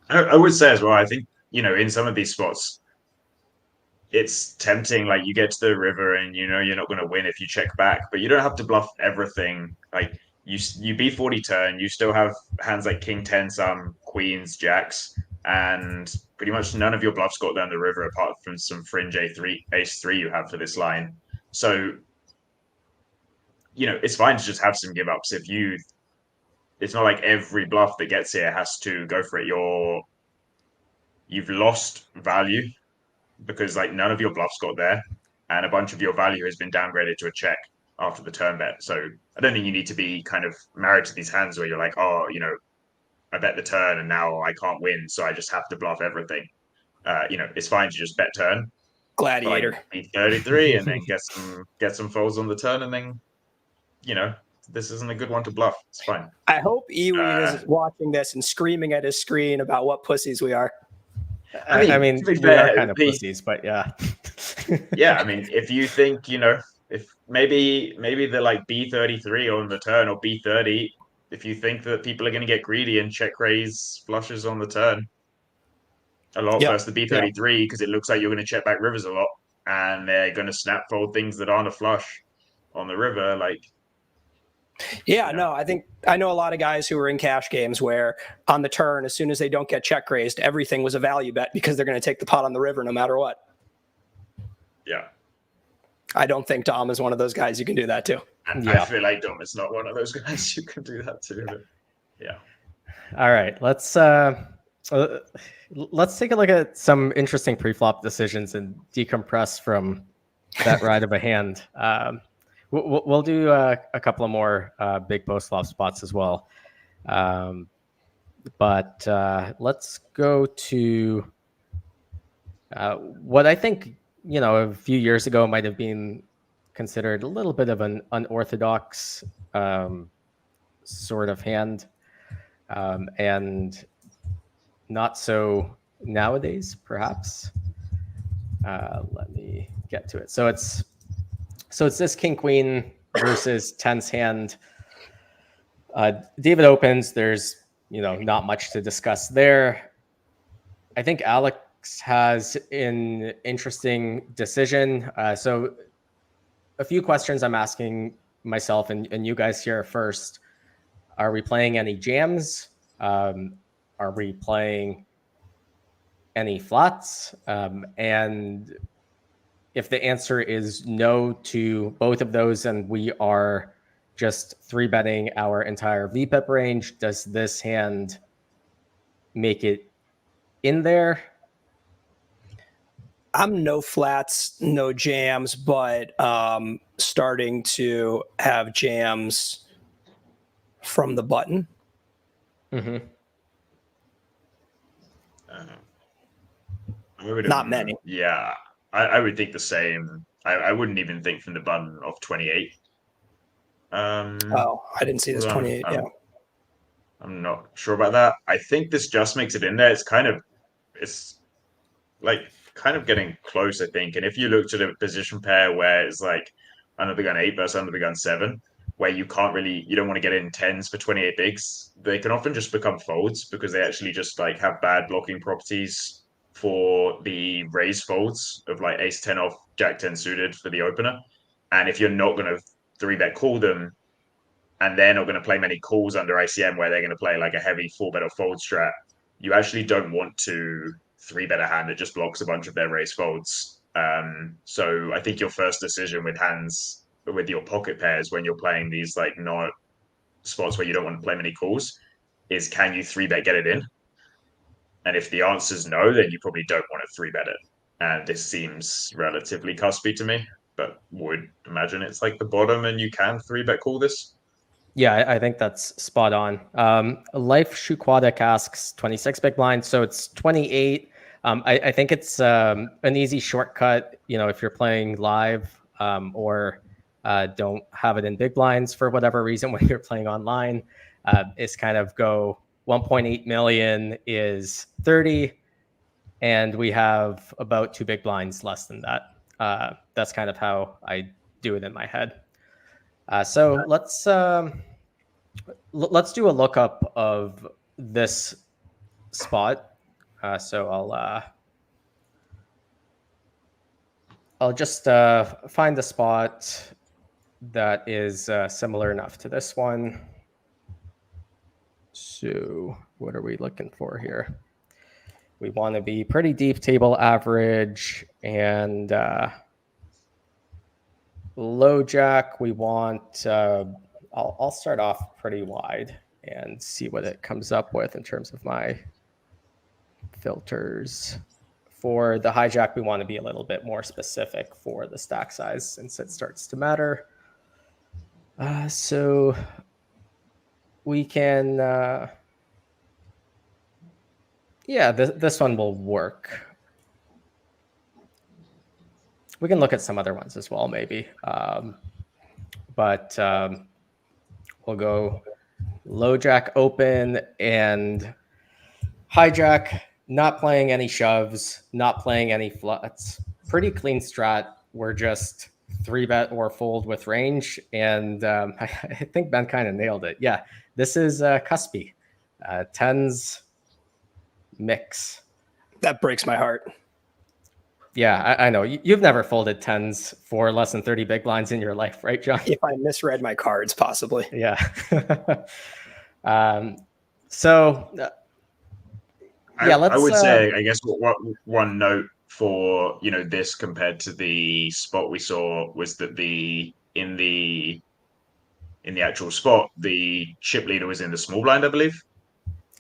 I would say as well, I think, in some of these spots, it's tempting. Like you get to the river and you're not going to win if you check back, but you don't have to bluff everything. Like you B40 turn, you still have hands like King 10, some Queens, Jacks, and pretty much none of your bluffs got down the river apart from some fringe A3, Ace 3 you have for this line. So, it's fine to just have some give ups if it's not like every bluff that gets here has to go for it. You've lost value because like none of your bluffs got there, and a bunch of your value has been downgraded to a check after the turn bet. So I don't think you need to be kind of married to these hands where you're like, oh, I bet the turn and now I can't win, so I just have to bluff everything. It's fine to just bet turn, but like Gladiator. be 33 and then get some folds on the turn, and then this isn't a good one to bluff. It's fine. I hope 𝗚𝗚𝗠𝗶𝗹𝗶 is watching this and screaming at his screen about what pussies we are. I mean, to be we fair, are kind of pussies, but yeah. yeah, I mean, if you think, if maybe the like B33 on the turn or B30, if you think that people are going to get greedy and check raise flushes on the turn a lot Yep. versus the B33 because it looks like you're going to check back rivers a lot and they're going to snap fold things that aren't a flush on the river, like. Yeah, no, I know a lot of guys who are in cash games where on the turn, as soon as they don't get check raised, everything was a value bet because they're going to take the pot on the river no matter what. Yeah. I don't think Dom is one of those guys you can do that to. And Yeah. I feel like Dom is not one of those guys you can do that to. But yeah. All right, let's take a look at some interesting pre-flop decisions and decompress from that ride of a hand. We'll do a couple of more big post-flop spots as well. But let's go to what I think, a few years ago might have been considered a little bit of an unorthodox sort of hand, and not so nowadays, perhaps. Let me get to it. So it's this King Queen versus 10's hand. David opens. There's not much to discuss there. I think Alex has an interesting decision. So a few questions I'm asking myself and you guys here first. Are we playing any jams? Are we playing any flats? And if the answer is no to both of those, and we are just 3-betting our entire VPIP range, does this hand make it in there? I'm no flats, no jams, but starting to have jams from the button. Mm-hmm. Not many. Yeah, I would think the same. I wouldn't even think from the button of 28. Oh, I didn't see this 28. Yeah. I'm not sure about that. I think this just makes it in there. It's like kind of getting close, I think. And if you looked at a position pair where it's like under the gun 8 versus under the gun 7, where you don't want to get in 10s for 28 bigs, they can often just become folds because they actually just like have bad blocking properties for the raise folds of like ace 10 off, jack 10 suited for the opener. And if you're not going to 3-bet call them, and they're not going to play many calls under ICM where they're going to play like a heavy 4-bet or fold strat, you actually don't want to 3-bet a hand that just blocks a bunch of their raise folds. So I think your first decision with hands with your pocket pairs when you're playing these like not spots where you don't want to play many calls is, can you 3-bet get it in? And if the answer is no, then you probably don't want to 3-bet it. And this seems relatively cuspy to me, but would imagine it's like the bottom and you can 3-bet call this. Yeah, I think that's spot on. Life 𝗚𝗚𝗃𝗶𝗹𝗶𝗄 asks 26 big blind, so it's 28. I think it's an easy shortcut, if you're playing live or don't have it in big blinds for whatever reason when you're playing online, is kind of go 1.8 million is 30, and we have about 2 big blinds less than that. That's kind of how I do it in my head. So let's do a lookup of this spot. So I'll just find a spot that is similar enough to this one. So what are we looking for here? We want to be pretty deep table average, and low jack, we want, I'll start off pretty wide and see what it comes up with in terms of my filters. For the hijack, we want to be a little bit more specific for the stack size since it starts to matter. So we can, yeah, this one will work. We can look at some other ones as well, maybe. But we'll go low jack open and hijack, not playing any shoves, not playing any fluts. Pretty clean strat. We're just 3-bet or fold with range. And I think Ben kind of nailed it. Yeah, this is 𝗏𝗃𝗃. Tens mix. That breaks my heart. Yeah, I know. You've never folded tens for less than 30 big blinds in your life, right, John? If I misread my cards, possibly. Yeah. So, yeah, let's. I would say, I guess, what one note for this compared to the spot we saw was that in the actual spot, the chip leader was in the small blind, I believe.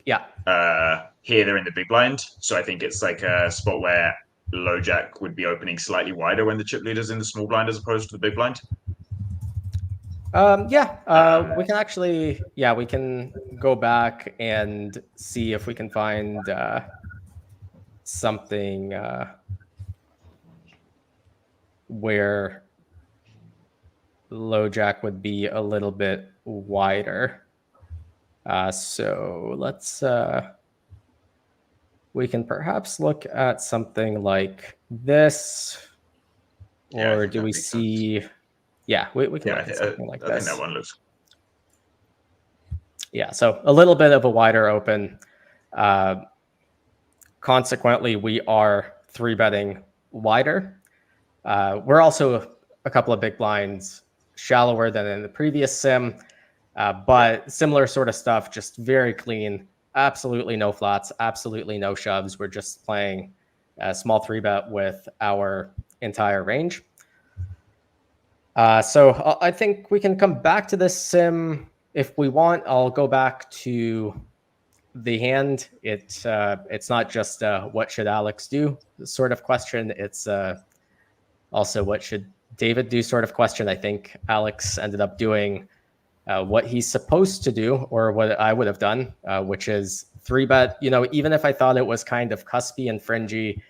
Yeah. Here they're in the big blind, so I think it's like a spot where low jack would be opening slightly wider when the chip leader's in the small blind as opposed to the big blind. We can actually, we can go back and see if we can find something where low jack would be a little bit wider. So let's, we can perhaps look at something like this, or do we see? Yeah, we can look at something like this. I think that one looks. Yeah, so a little bit of a wider open. Consequently, we are 3-betting wider. We're also a couple of big blinds shallower than in the previous sim, but similar sort of stuff, just very clean. Absolutely no flats, absolutely no shoves. We're just playing a small 3-bet with our entire range. So I think we can come back to this sim if we want. I'll go back to the hand. It's not just what should Alex do sort of question. It's also what should David do sort of question. I think Alex ended up doing what he's supposed to do, or what I would have done, which is 3-bet. Even if I thought it was kind of cuspy and fringy,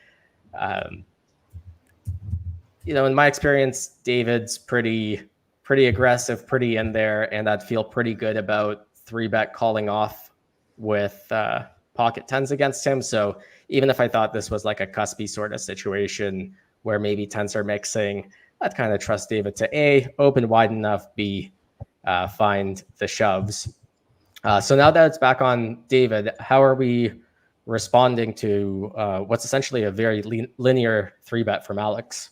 in my experience, David's pretty aggressive, pretty in there, and I'd feel pretty good about 3-bet calling off with pocket tens against him. So even if I thought this was like a cuspy sort of situation where maybe tens are mixing, I'd kind of trust David to A, open wide enough, B, find the shoves. So now that it's back on David, how are we responding to what's essentially a very linear 3-bet from Alex?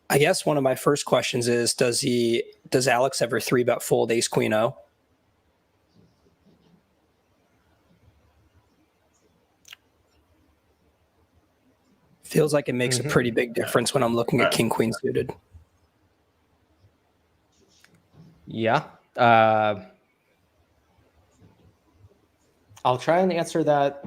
I guess one of my first questions is, does Alex ever 3-bet fold ace queen O? Feels like it makes a pretty big difference when I'm looking at king queen suited. Yeah. I'll try and answer that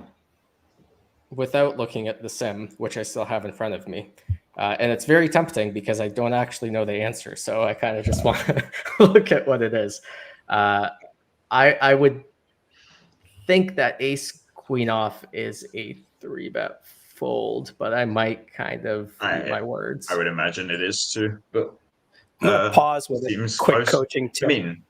without looking at the sim, which I still have in front of me. And it's very tempting because I don't actually know the answer. So I kind of just want to look at what it is. I would think that ace queen off is a 3-bet fold, but I might kind of eat my words. I would imagine it is too, but I'm gonna pause with a quick coaching tip. I mean,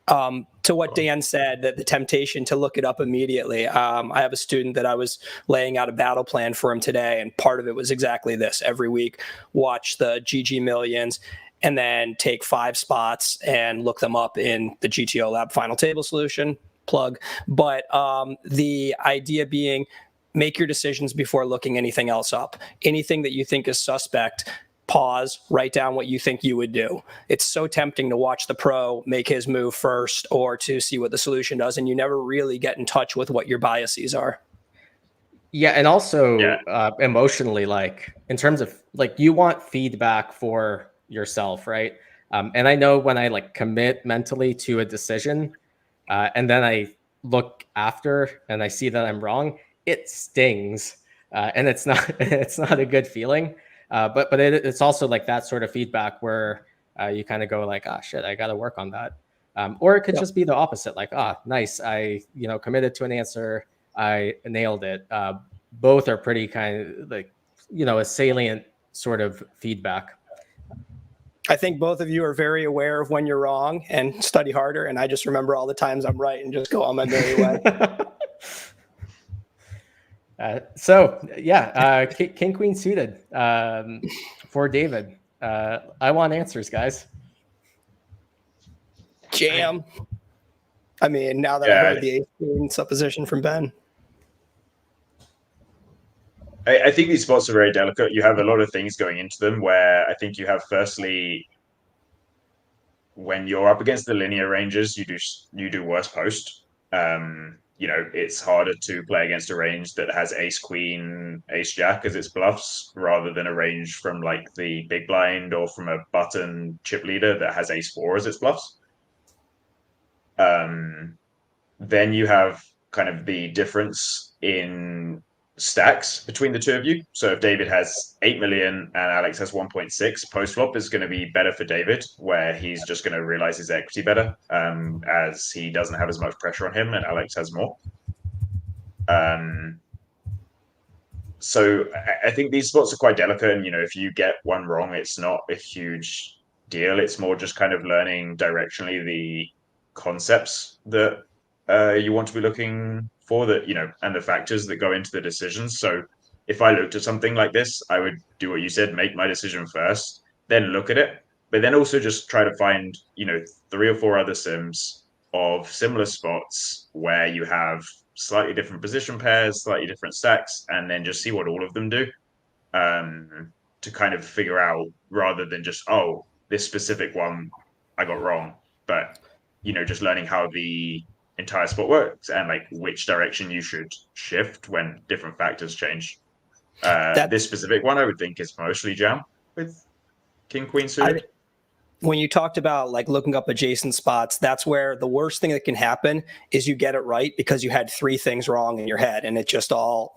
To what Dan said, that the temptation to look it up immediately. I have a student that I was laying out a battle plan for him today, and part of it was exactly this. Every week, watch the GGMillions, and then take 5 spots and look them up in the GTO Lab final table solution. Plug. But the idea being, make your decisions before looking anything else up. Anything that you think is suspect, pause, write down what you think you would do. It's so tempting to watch the pro make his move first or to see what the solution does, and you never really get in touch with what your biases are. Yeah, and also emotionally, like in terms of like you want feedback for yourself, right? And I know when I like commit mentally to a decision, and then I look after and I see that I'm wrong, it stings, and it's not a good feeling. But it's also like that sort of feedback where you kind of go like, ah, shit, I got to work on that. Or it could just be the opposite, like, ah, nice, I committed to an answer, I nailed it. Both are pretty kind of like a salient sort of feedback. I think both of you are very aware of when you're wrong and study harder. And I just remember all the times I'm right and just go on my merry way. King Queen suited for David. I want answers, guys. Jam. I mean, now that I heard the ace queen supposition from Ben. I think these spots are very delicate. You have a lot of things going into them where I think you have, firstly, when you're up against the linear ranges, you do worse post. It's harder to play against a range that has ace queen, ace jack as its bluffs, rather than a range from like the big blind or from a button chip leader that has ace 4 as its bluffs. Then you have kind of the difference in stacks between the two of you. So if David has 8 million and Alex has 1.6, post flop is going to be better for David, where he's just going to realize his equity better, as he doesn't have as much pressure on him and Alex has more. So I think these spots are quite delicate, and if you get one wrong, it's not a huge deal. It's more just kind of learning directionally the concepts that you want to be looking for, that and the factors that go into the decisions. So if I looked at something like this, I would do what you said, make my decision first, then look at it, but then also just try to find 3 or 4 other sims of similar spots where you have slightly different position pairs, slightly different stacks, and then just see what all of them do, to kind of figure out, rather than just, oh, this specific one I got wrong, but just learning how the entire spot works and like which direction you should shift when different factors change. This specific one I would think is mostly jam with king queen suited. When you talked about like looking up adjacent spots, that's where the worst thing that can happen is you get it right because you had 3 things wrong in your head and it just all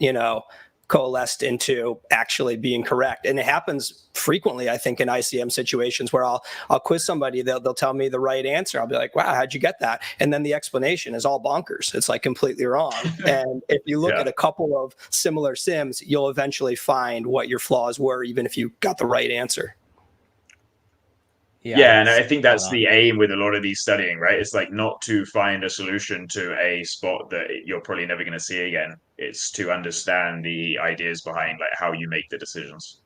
coalesced into actually being correct. And it happens frequently, I think, in ICM situations where I'll quiz somebody, they'll tell me the right answer. I'll be like, wow, how'd you get that? And then the explanation is all bonkers. It's like completely wrong. And if you look at a couple of similar sims, you'll eventually find what your flaws were, even if you got the right answer. Yeah, and I think that's the aim with a lot of these studying, right? It's like not to find a solution to a spot that you're probably never going to see again. It's to understand the ideas behind like how you make the decisions.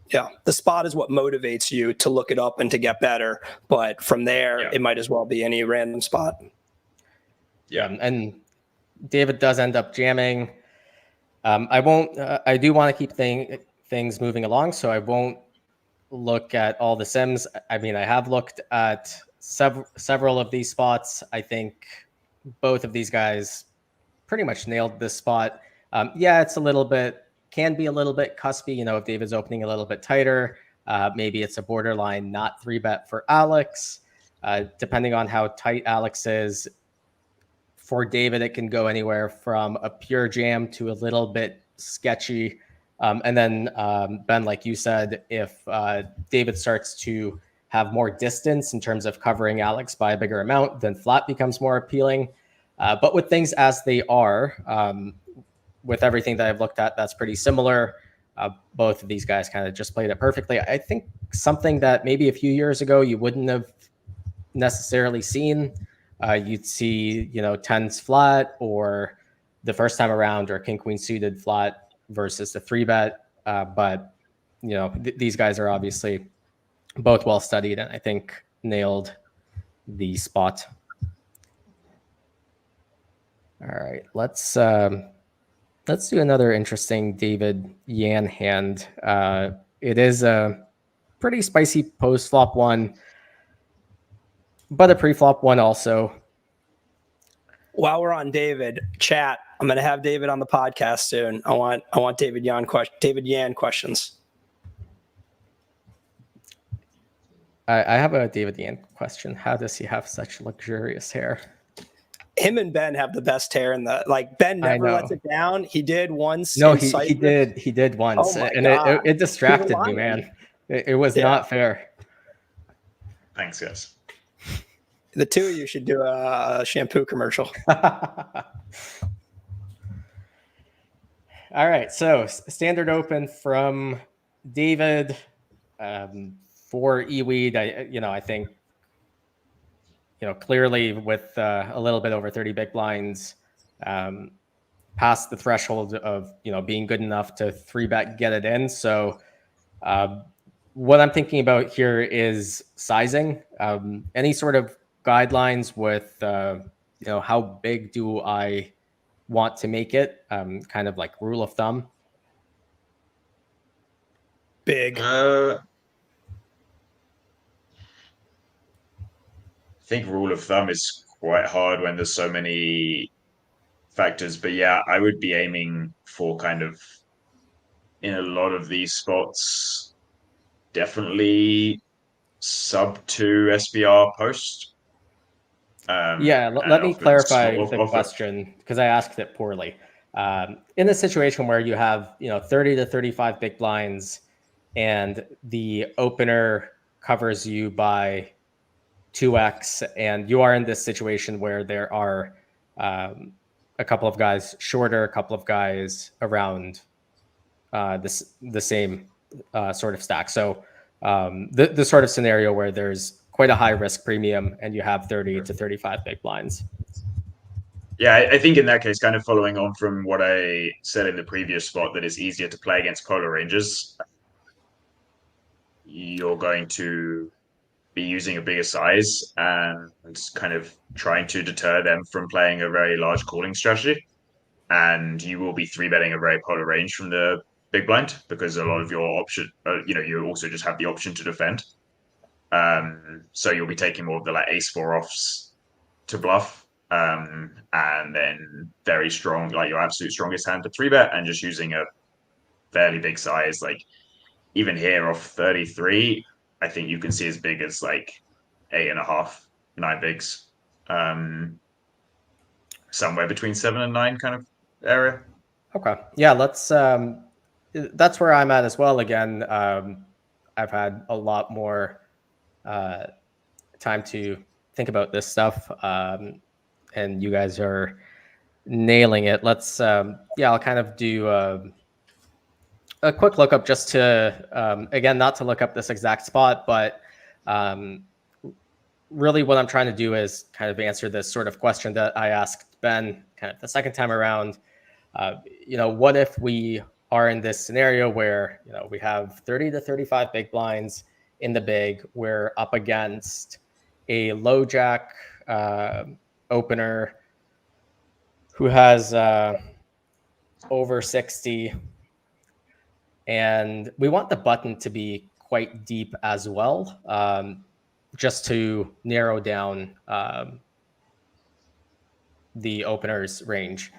Yeah, the spot is what motivates you to look it up and to get better. But from there, it might as well be any random spot. Yeah, and David does end up jamming. I do want to keep things moving along, so I won't look at all the sims. I mean, I have looked at several of these spots. I think both of these guys pretty much nailed this spot. It's can be a little bit cuspy, if David's opening a little bit tighter, maybe it's a borderline not 3-bet for Alex, depending on how tight Alex is. For David, it can go anywhere from a pure jam to a little bit sketchy. And then, Ben, like you said, if David starts to have more distance in terms of covering Alex by a bigger amount, then flat becomes more appealing. But with things as they are, with everything that I've looked at, that's pretty similar. Both of these guys kind of just played it perfectly. I think something that maybe a few years ago you wouldn't have necessarily seen you'd see, tens flat or the first time around, or king queen suited flat versus the 3-bet. But these guys are obviously both well studied, and I think nailed the spot. All right, let's do another interesting David Yan hand. It is a pretty spicy post-flop one, but a pre-flop one also. While we're on David, chat, I'm going to have David on the podcast soon. I want David Yan questions. I have a David Yan question. How does he have such luxurious hair? Him and Ben have the best hair in the, like, Ben never lets it down. He did once. No, he did once, and it distracted me, man. It was not fair. Thanks, guys. The two of you should do a shampoo commercial. All right, so standard open from David for 𝗚𝗚𝗃. I think clearly with a little bit over 30 big blinds, past the threshold of being good enough to 3-bet get it in. So what I'm thinking about here is sizing. Any sort of guidelines with how big do I want to make it, kind of like rule of thumb? Big. I think rule of thumb is quite hard when there's so many factors, but yeah, I would be aiming for kind of, in a lot of these spots, definitely sub 2 SBR post. Let me clarify the question, because I asked it poorly. In a situation where you have 30 to 35 big blinds and the opener covers you by 2x, and you are in this situation where there are a couple of guys shorter, a couple of guys around the same sort of stack. So the sort of scenario where there's quite a high risk premium and you have 30 to 35 big blinds. Yeah, I think in that case, kind of following on from what I said in the previous spot, that it's easier to play against polar ranges. You're going to be using a bigger size and kind of trying to deter them from playing a very large calling strategy. And you will be 3-betting a very polar range from the big blind, because a lot of your option, you also just have the option to defend. So you'll be taking more of the ace-4 offs to bluff, and then very strong, your absolute strongest hand to 3-bet, and just using a fairly big size. Even here off 33, I think you can see as big as 8.5, 9 bigs, somewhere between 7 and 9 kind of area. Okay, yeah, that's where I'm at as well. Again, I've had a lot more time to think about this stuff, and you guys are nailing it. I'll kind of do a quick lookup just to, again, not to look up this exact spot, but really what I'm trying to do is kind of answer this sort of question that I asked Ben kind of the second time around. What if we are in this scenario where, we have 30 to 35 big blinds in the big, we're up against a low jack opener who has over 60, and we want the button to be quite deep as well, just to narrow down the opener's range.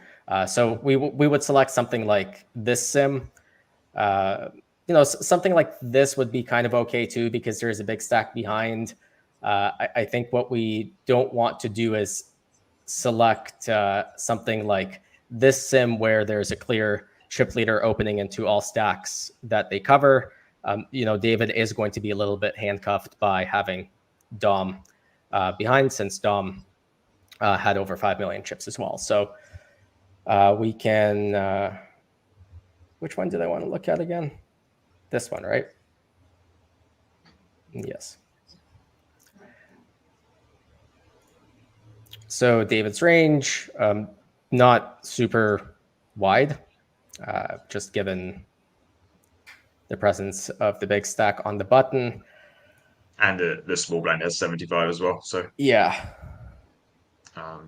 So we would select something like this sim. Something like this would be kind of okay too, because there's a big stack behind. I think what we don't want to do is select something like this sim where there's a clear chip leader opening into all stacks that they cover. David is going to be a little bit handcuffed by having Dom behind, since Dom had over 5 million chips as well. So we can, which one did I want to look at again? This one, right? Yes. So David's range, not super wide, just given the presence of the big stack on the button. And the small blind has 75 as well. So yeah. But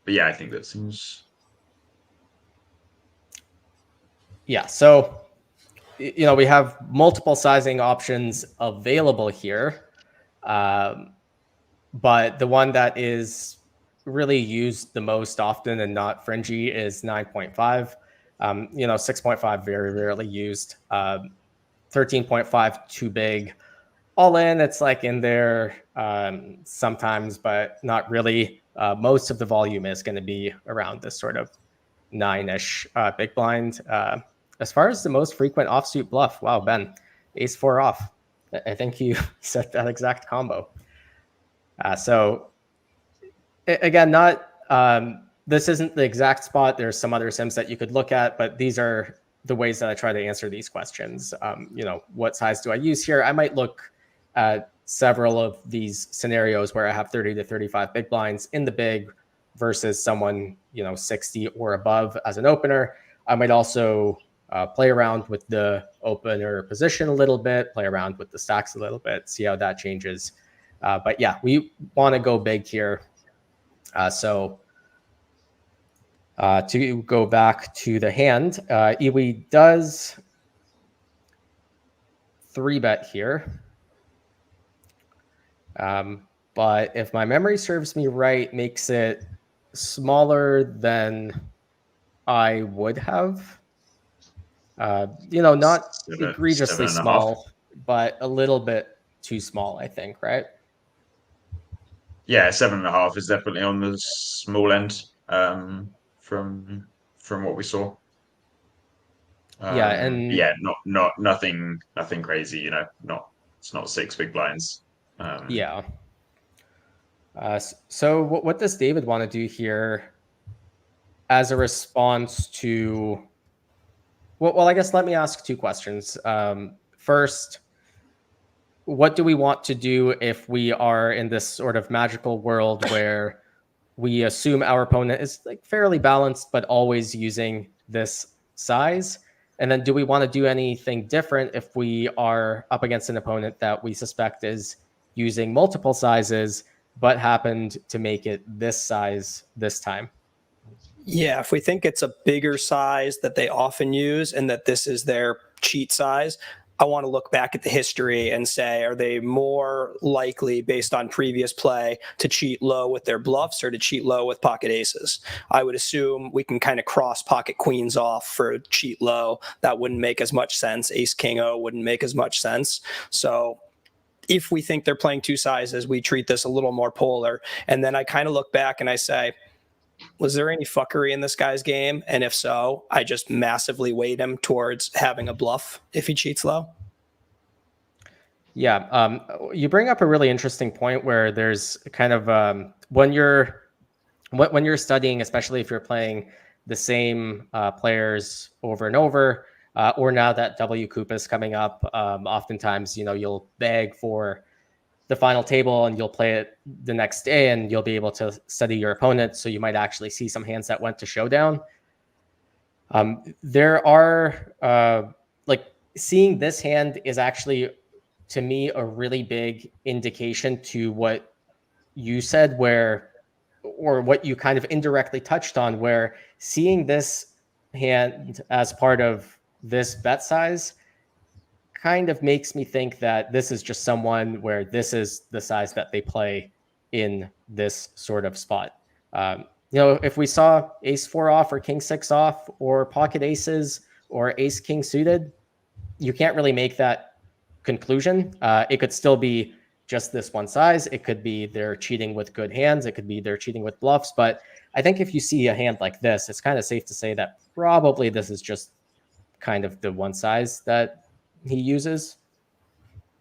yeah, I think that seems. Yeah. So, we have multiple sizing options available here. But the one that is really used the most often and not fringy is 9.5. 6.5 very rarely used. 13.5 too big. All in, it's like in there sometimes, but not really. Most of the volume is going to be around this sort of 9-ish big blind. As far as the most frequent offsuit bluff, wow, Ben, ace 4 off. I think you set that exact combo. So again, not this isn't the exact spot. There's some other sims that you could look at, but these are the ways that I try to answer these questions. What size do I use here? I might look at several of these scenarios where I have 30 to 35 big blinds in the big versus someone 60 or above as an opener. I might also play around with the opener position a little bit, play around with the stacks a little bit, see how that changes. But yeah, we want to go big here. So to go back to the hand, 𝗚𝗚 does 3-bet here. But if my memory serves me right, makes it smaller than I would have. Not egregiously small, but a little bit too small, I think, right? Yeah, 7.5 is definitely on the small end from what we saw. And not nothing crazy. It's not 6 big blinds. Yeah. So what does David want to do here as a response to? Well, I guess let me ask 2 questions. First, what do we want to do if we are in this sort of magical world where we assume our opponent is like fairly balanced, but always using this size? And then do we want to do anything different if we are up against an opponent that we suspect is using multiple sizes, but happened to make it this size this time? Yeah, if we think it's a bigger size that they often use and that this is their cheat size, I want to look back at the history and say, are they more likely based on previous play to cheat low with their bluffs or to cheat low with pocket aces? I would assume we can kind of cross pocket queens off for cheat low. That wouldn't make as much sense. Ace king O wouldn't make as much sense. So if we think they're playing 2 sizes, we treat this a little more polar. And then I kind of look back and I say, was there any fuckery in this guy's game? And if so, I just massively weight him towards having a bluff if he cheats low. Yeah, you bring up a really interesting point where there's kind of when you're studying, especially if you're playing the same players over and over, or now that 𝗚𝗚𝗃 is coming up, oftentimes you'll beg for the final table and you'll play it the next day and you'll be able to study your opponent. So you might actually see some hands that went to showdown. There are seeing this hand is actually, to me, a really big indication to what you said, or what you kind of indirectly touched on, where seeing this hand as part of this bet size kind of makes me think that this is just someone where this is the size that they play in this sort of spot. If we saw ace 4 off or king 6 off or pocket aces or ace king suited, you can't really make that conclusion. It could still be just this one size. It could be they're cheating with good hands. It could be they're cheating with bluffs. But I think if you see a hand like this, it's kind of safe to say that probably this is just kind of the one size that he uses,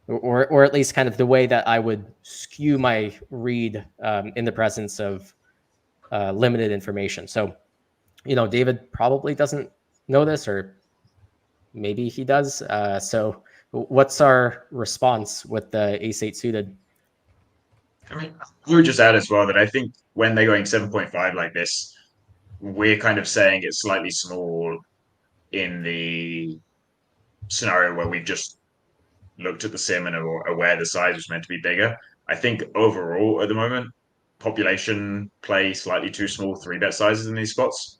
or at least kind of the way that I would skew my read in the presence of limited information. So, David probably doesn't know this, or maybe he does. So what's our response with the ace 8 suited? I mean, I would just add as well that I think when they're going 7.5 like this, we're kind of saying it's slightly small in the scenario where we've just looked at the sim and are aware the size was meant to be bigger. I think overall at the moment, population play slightly too small 3-bet sizes in these spots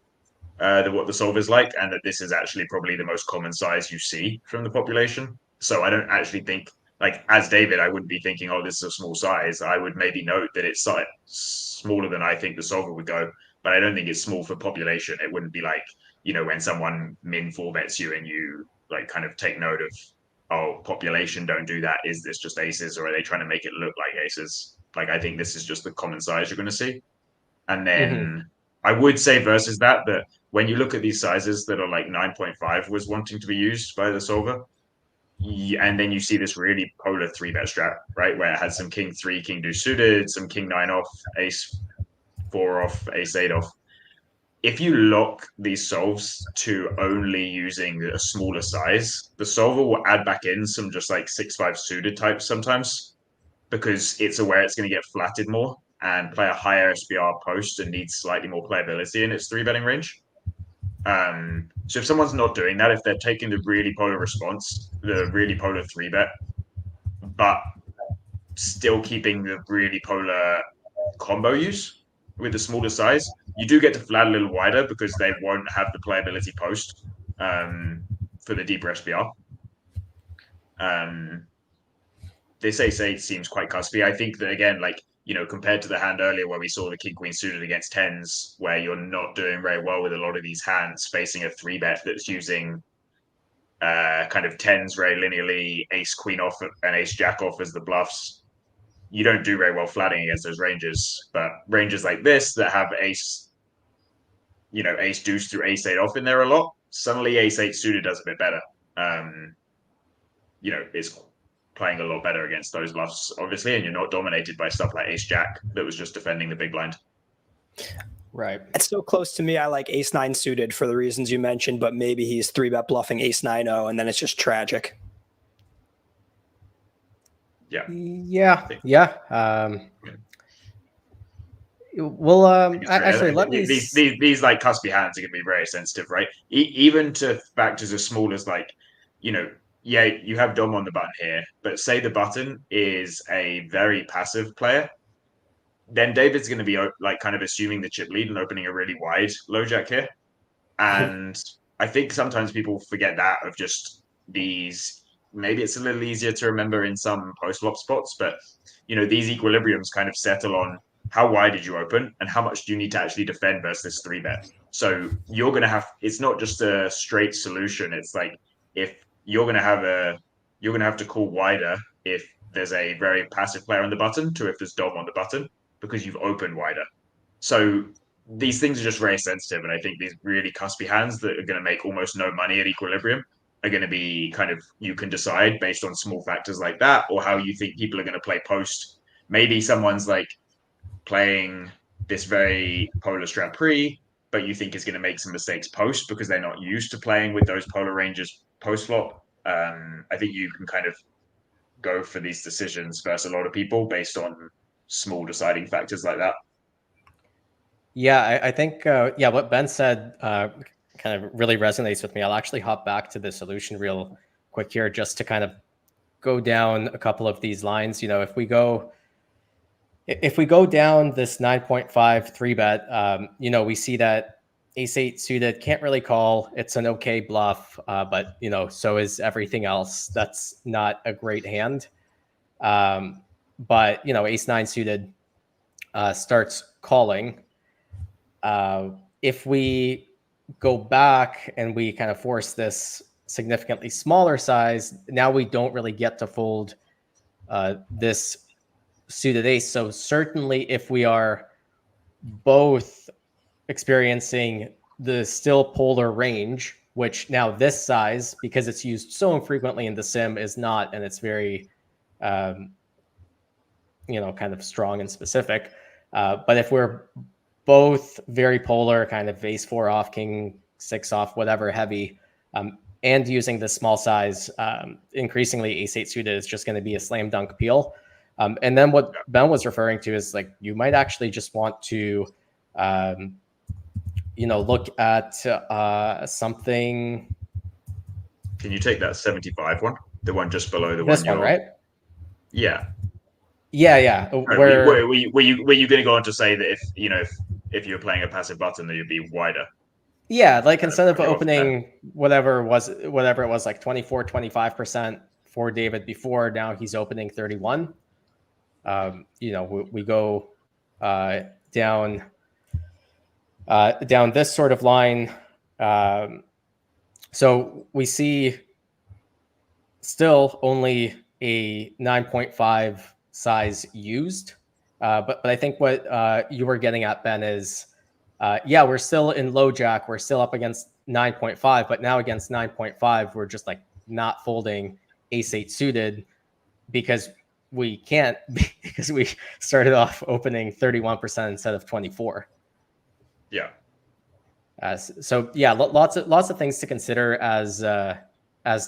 than what the solver's like, and that this is actually probably the most common size you see from the population. So I don't actually think, like, as David, I wouldn't be thinking, oh, this is a small size. I would maybe note that it's smaller than I think the solver would go, but I don't think it's small for population. It wouldn't be like, when someone min 4-bets you and you like kind of take note of, oh, population don't do that. Is this just aces, or are they trying to make it look like aces? Like, I think this is just the common size you're going to see. And then I would say versus that when you look at these sizes that are like 9.5 was wanting to be used by the solver, and then you see this really polar 3-bet strat, right, where it had some king 3, king 2 suited, some king 9 off, ace 4 off, ace 8 off. If you lock these solves to only using a smaller size, the solver will add back in some just like 6-5 suited types sometimes, because it's aware it's going to get flatted more and play a higher SBR post and needs slightly more playability in its 3-betting range. So if someone's not doing that, if they're taking the really polar response, the really polar 3-bet, but still keeping the really polar combo use with the smaller size, you do get to flat a little wider because they won't have the playability post for the deeper SBR. This ace-8 seems quite cuspy. I think that, again, like, compared to the hand earlier where we saw the king-queen suited against tens, where you're not doing very well with a lot of these hands facing a 3-bet that's using kind of tens very linearly, ace-queen off and ace-jack off as the bluffs, you don't do very well flatting against those ranges. But ranges like this that have ace, ace deuce through ace-8 off in there a lot, suddenly ace-8 suited does a bit better. It's playing a lot better against those bluffs, obviously, and you're not dominated by stuff like ace jack that was just defending the big blind. Right. It's so close to me. I like ace 9 suited for the reasons you mentioned, but maybe he's 3-bet bluffing ace 9-0, and then it's just tragic. Yeah. Well, actually, let me. These like cuspy hands are going to be very sensitive, right? Even to factors as small as like, you have Dom on the button here, but say the button is a very passive player, then David's going to be like kind of assuming the chip lead and opening a really wide low jack here. And I think sometimes people forget that of just these. Maybe it's a little easier to remember in some post-flop spots, but these equilibriums kind of settle on how wide did you open and how much do you need to actually defend versus 3-bet. So you're going to have, it's not just a straight solution. It's like, if you're going to have to call wider if there's a very passive player on the button to if there's Dom on the button, because you've opened wider. So these things are just very sensitive. And I think these really cuspy hands that are going to make almost no money at equilibrium are going to be kind of, you can decide based on small factors like that, or how you think people are going to play post. Maybe someone's like playing this very polar strat pre, but you think is going to make some mistakes post because they're not used to playing with those polar ranges post flop. I think you can kind of go for these decisions versus a lot of people based on small deciding factors like that. Yeah, I think, what Ben said kind of really resonates with me. I'll actually hop back to the solution real quick here just to kind of go down a couple of these lines. If we go down this 9.5 3-bet, we see that ace-8 suited can't really call. It's an okay bluff, but so is everything else. That's not a great hand. But ace-9 suited starts calling. If we go back and we kind of force this significantly smaller size, now we don't really get to fold this suited ace. So certainly if we are both experiencing the still polar range, which now this size, because it's used so infrequently in the sim, is not, and it's very, kind of strong and specific. But if we're both very polar, kind of ace 4 off, king 6 off, whatever heavy, and using this small size, increasingly ace 8 suited is just going to be a slam dunk peel. And then what Ben was referring to is like you might actually just want to, look at something. Can you take that 75 one, the one just below the This one one, right? Yeah. Yeah. Were you going to go on to say that if you're playing a passive button, that you'd be wider? Yeah, like instead of opening whatever it was, like 24, 25% for David before, now he's opening 31. We go down this sort of line. So we see still only a 9.5 size used. But I think what you were getting at, Ben, is we're still in low jack. We're still up against 9.5, but now against 9.5, we're just like not folding ace-8 suited because we can't, because we started off opening 31% instead of 24. Yeah. So yeah, lots of things to consider as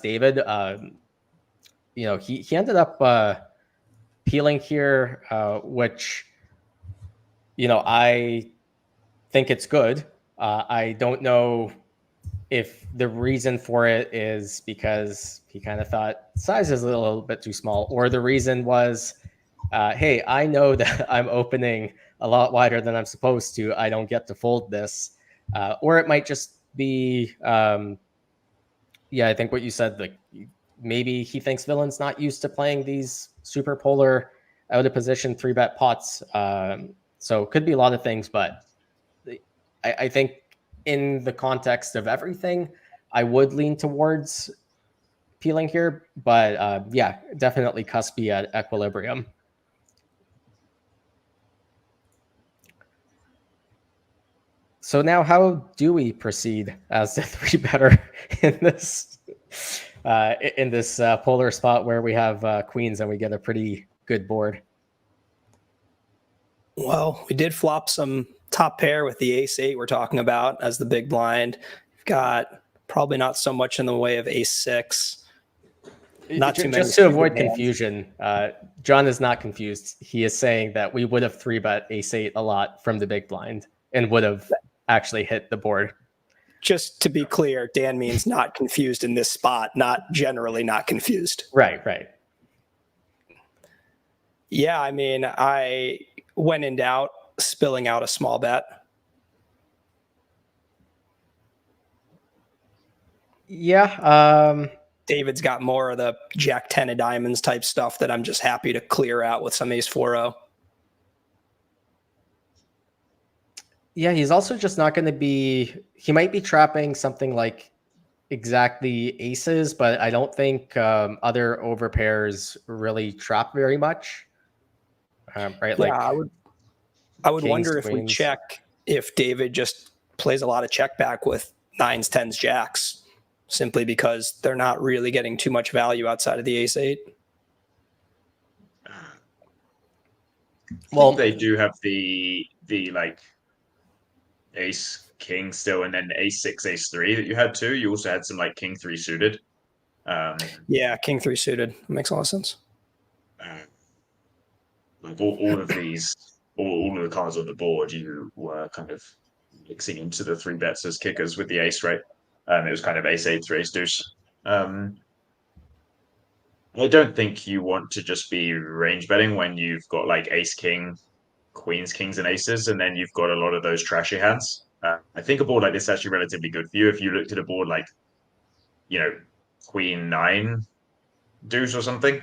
David. He ended up peeling here, which I think it's good. I don't know if the reason for it is because he kind of thought size is a little bit too small, or the reason was, hey, I know that I'm opening a lot wider than I'm supposed to. I don't get to fold this. Or it might just be, I think what you said, like maybe he thinks Villain's not used to playing these super polar out of position 3-bet pots. So it could be a lot of things, but I think in the context of everything, I would lean towards peeling here, but definitely cuspy at equilibrium. So now, how do we proceed as the 3-better in this polar spot where we have queens and we get a pretty good board? Well, we did flop some top pair with the ace-8 we're talking about as the big blind. We've got probably not so much in the way of ace-6. Not too many. Just to avoid confusion, John is not confused. He is saying that we would have 3-bet ace-8 a lot from the big blind and would have actually hit the board. Just to be clear, Dan means not confused in this spot, not generally not confused. Right. Yeah, I mean, I when in doubt, spilling out a small bet. Yeah. David's got more of the Jack 10 of diamonds type stuff that I'm just happy to clear out with some ace 4-0. Yeah, he's also just not going to be, he might be trapping something like exactly aces, but I don't think other overpairs really trap very much. Right? Yeah, I would kings, wonder if queens. we check if David just plays a lot of check back with 9s, 10s, jacks, simply because they're not really getting too much value outside of the ace-8. Well, they do have the like ace king still, and then ace-6, ace-3 that you had too. You also had some like king-3 suited. Yeah, king-3 suited makes a lot of sense. Like all of these, all of the cards on the board, you were kind of mixing into the 3-bets as kickers with the ace, right? It was kind of ace-8 through ace-deuce. I don't think you want to just be range betting when you've got like ace-king, queens, kings, and aces, and then you've got a lot of those trashy hands. I think a board like this is actually relatively good for you. If you looked at a board like, queen 9 deuce or something,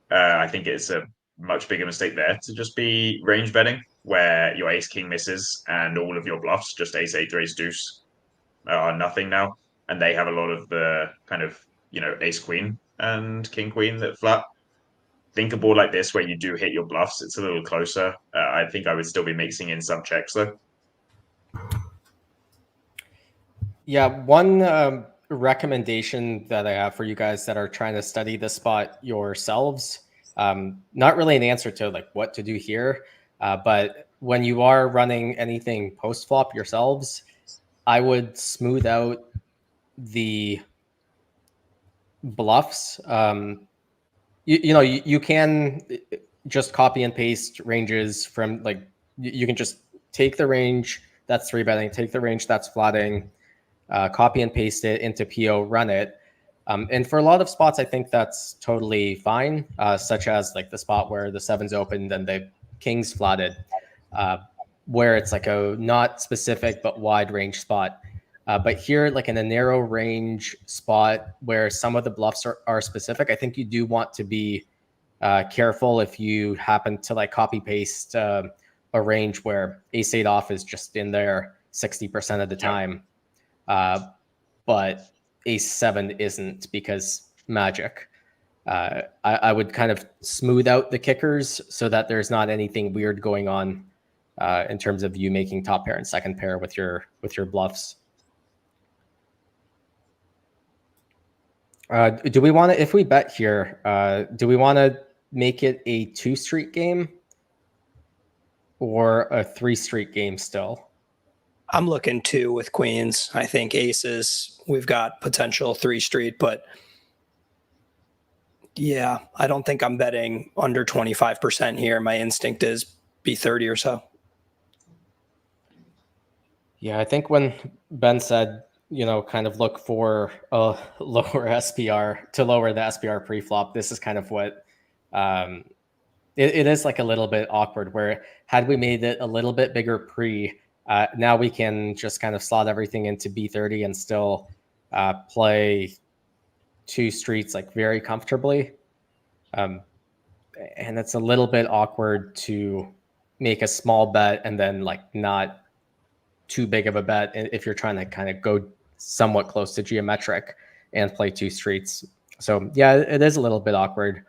I think it's a much bigger mistake there to just be range betting where your ace king misses and all of your bluffs, just ace-8 ace deuce, are nothing now, and they have a lot of the kind of ace queen and king queen that flat. Think a board like this where you do hit your bluffs, it's a little closer. I think I would still be mixing in some checks though. Yeah, one recommendation that I have for you guys that are trying to study this spot yourselves, not really an answer to like what to do here, but when you are running anything post flop yourselves, I would smooth out the bluffs. You can just copy and paste ranges from like, you can just take the range that's 3-betting, take the range that's flatting, copy and paste it into PO, run it. And for a lot of spots, I think that's totally fine, such as like the spot where the 7's opened and the king's flatted, where it's like a not specific but wide range spot. But here, like in a narrow range spot where some of the bluffs are specific, I think you do want to be careful if you happen to like copy paste a range where ace-8 off is just in there 60% of the time, but ace-7 isn't because magic. I would kind of smooth out the kickers so that there's not anything weird going on in terms of you making top pair and second pair with your bluffs. Do we want to, if we bet here, do we want to make it a 2-street game or a 3-street game still? I'm looking 2 with queens. I think aces, we've got potential 3-street, but yeah, I don't think I'm betting under 25% here. My instinct is B30 or so. Yeah, I think when Ben said, you know, kind of look for a lower SPR to lower the SPR pre-flop, this is kind of what it is like a little bit awkward, where had we made it a little bit bigger pre, now we can just kind of slot everything into B30 and still play 2 streets like very comfortably. And it's a little bit awkward to make a small bet and then like not too big of a bet if you're trying to kind of go somewhat close to geometric and play 2 streets. So yeah, it is a little bit awkward.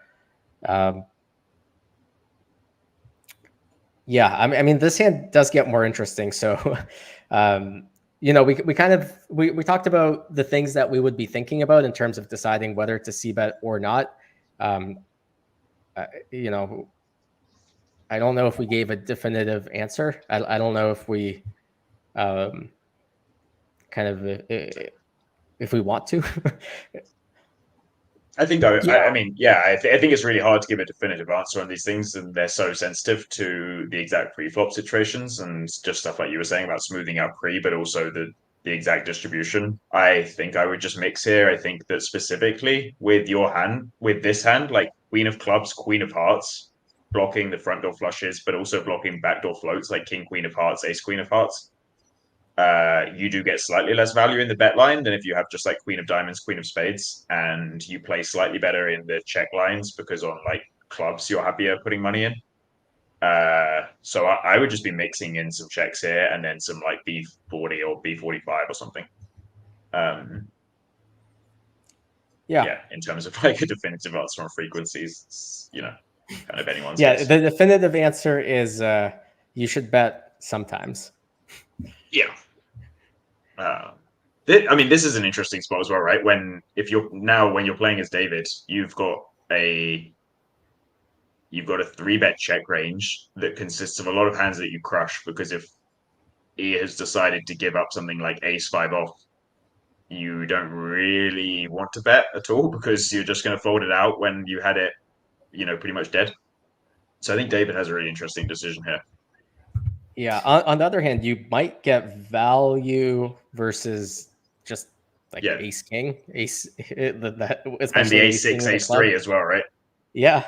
Yeah, I mean, this hand does get more interesting. So, you know, we talked about the things that we would be thinking about in terms of deciding whether to c-bet or not. You know, I don't know if we gave a definitive answer. I don't know if we kind of if we want to. I think I mean, yeah, I think it's really hard to give a definitive answer on these things, and they're so sensitive to the exact pre-flop situations and just stuff like you were saying about smoothing out pre, but also the exact distribution. I think I would just mix here. I think that specifically with your hand, with this hand, like queen of clubs, queen of hearts, blocking the front door flushes, but also blocking backdoor floats like king, queen of hearts, ace, queen of hearts. You do get slightly less value in the bet line than if you have just like queen of diamonds, queen of spades, and you play slightly better in the check lines because on like clubs you're happier putting money in. So I would just be mixing in some checks here and then some like B40 or B45 or something. Yeah, in terms of like a definitive answer on frequencies, it's, you know, kind of anyone's guess. The definitive answer is you should bet sometimes. Yeah. I mean, this is an interesting spot as well, right? When you're playing as David, you've got a 3-bet check range that consists of a lot of hands that you crush, because if he has decided to give up something like ace-5 off, you don't really want to bet at all because you're just going to fold it out when you had it, you know, pretty much dead. So I think David has a really interesting decision here. Yeah. On the other hand, you might get value versus just like ace king, ace, and the ace-6, ace-3 as well, right? Yeah.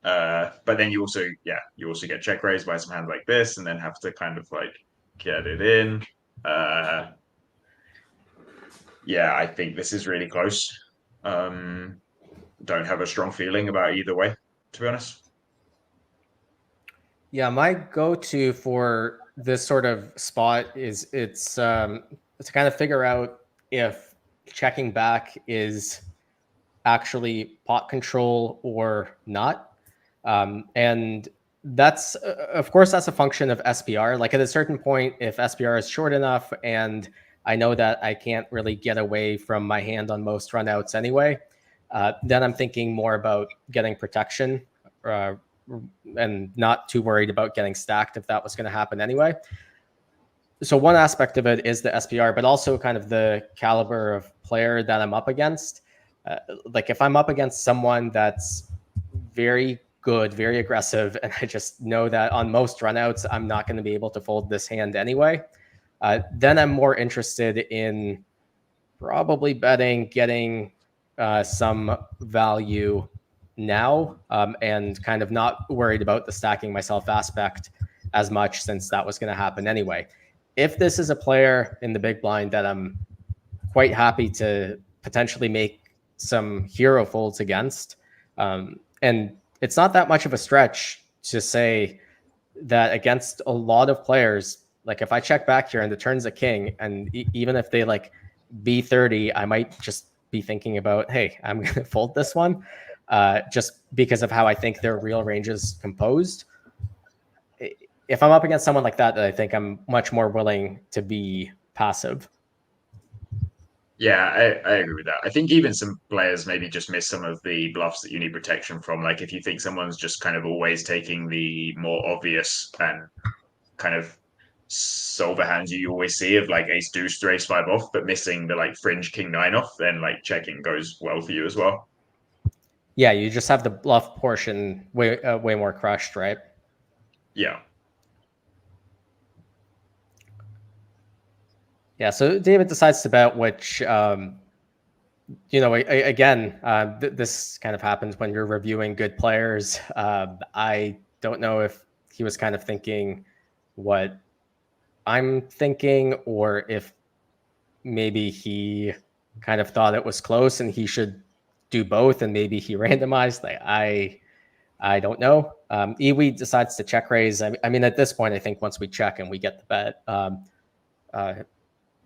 But then you also get check raised by some hands like this, and then have to kind of like get it in. Yeah, I think this is really close. Don't have a strong feeling about either way, to be honest. Yeah, my go-to for this sort of spot is it's to kind of figure out if checking back is actually pot control or not. And that's, of course, that's a function of SPR. Like at a certain point, if SPR is short enough and I know that I can't really get away from my hand on most runouts anyway, then I'm thinking more about getting protection and not too worried about getting stacked if that was going to happen anyway. So one aspect of it is the SPR, but also kind of the caliber of player that I'm up against. Like if I'm up against someone that's very good, very aggressive, and I just know that on most runouts, I'm not going to be able to fold this hand anyway. Then I'm more interested in probably betting, getting some value now, and kind of not worried about the stacking myself aspect as much, since that was going to happen anyway. If this is a player in the big blind that I'm quite happy to potentially make some hero folds against, and it's not that much of a stretch to say that against a lot of players, like if I check back here and the turn's a king, and even if they like B30, I might just be thinking about, hey, I'm going to fold this one, just because of how I think their real range is composed. If I'm up against someone like that, I think I'm much more willing to be passive. Yeah, I agree with that. I think even some players maybe just miss some of the bluffs that you need protection from. Like if you think someone's just kind of always taking the more obvious and kind of solver hands you always see of like ace deuce to ace five off, but missing the like fringe king nine off, then like checking goes well for you as well. Yeah, you just have the bluff portion way more crushed, right? Yeah. Yeah, so David decides to bet, which, again, this kind of happens when you're reviewing good players. I don't know if he was kind of thinking what I'm thinking, or if maybe he kind of thought it was close and he should do both, and maybe he randomized. Like, I don't know. 𝗚𝗚 decides to check raise. I mean, at this point, I think once we check and we get the bet,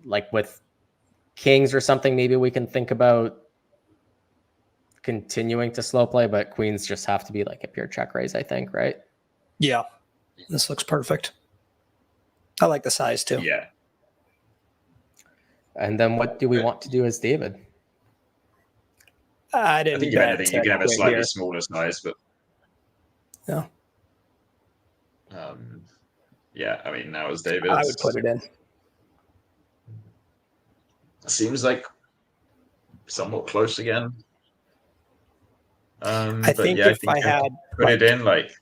like with kings or something, maybe we can think about continuing to slow play, but queens just have to be like a pure check raise, I think, right? Yeah, this looks perfect. I like the size too. Yeah. And then what do we want to do as David? I I think if anything, you can have a slightly smaller size, but yeah. Yeah, I mean, now as David, I would put it in. Seems like somewhat close again. I think if I had put it in, like,